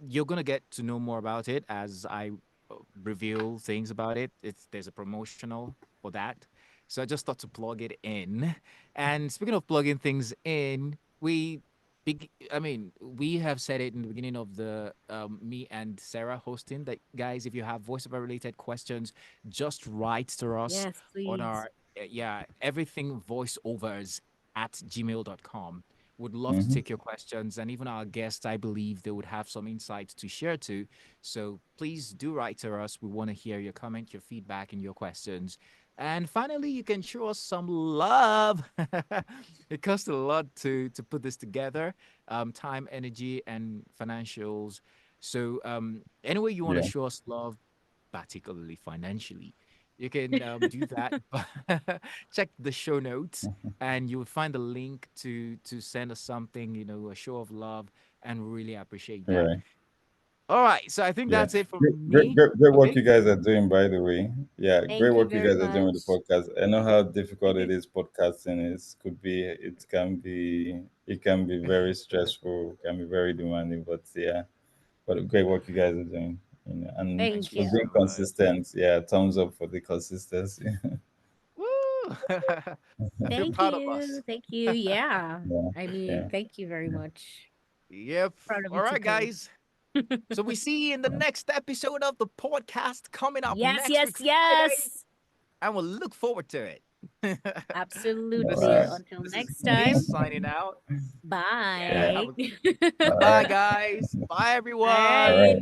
you're gonna get to know more about it as I reveal things about it. There's a promotional for that, so I just thought to plug it in. And speaking of plugging things in, we have said it in the beginning of the me and Sarah hosting that, guys, if you have voiceover related questions, just write to us Yes, on please. our everything voiceovers at gmail.com. Would love to Mm-hmm. take your questions, and even our guests, I believe they would have some insights to share too. So please do write to us. We want to hear your comment, your feedback, and your questions. And finally, you can show us some love. It costs a lot to put this together, time, energy, and financials. So any way you want to Yeah. show us love, particularly financially, you can do that. Check the show notes, and you will find a link to send us something, a show of love, and we really appreciate that. Right. All right, so I think Yeah. that's it from Great, great, me. great, great work Okay. you guys are doing, by the way. Yeah, great Thank you work you very guys are doing with the much. podcast. I know how difficult it is podcasting is. It can be very stressful, can be very demanding, but yeah, but great work you guys are doing. And Thank Thank you for you. being so much. consistent. Yeah, thumbs up for the consistency. Woo! I feel Thank proud of us. you. Thank you. Yeah. Yeah, I mean, yeah, thank you very yeah, much. Yep. Proud of you All too, right, Code. guys. So we see you in the yeah. next episode of the podcast coming up Yes, next yes, week, Friday, yes. and we'll look forward to it. All This Absolutely. right. is Until this is next me time. signing out. Yeah. Bye. All Bye, right. guys. Bye, All everyone. right.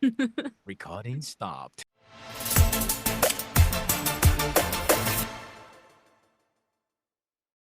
Bye. Recording stopped.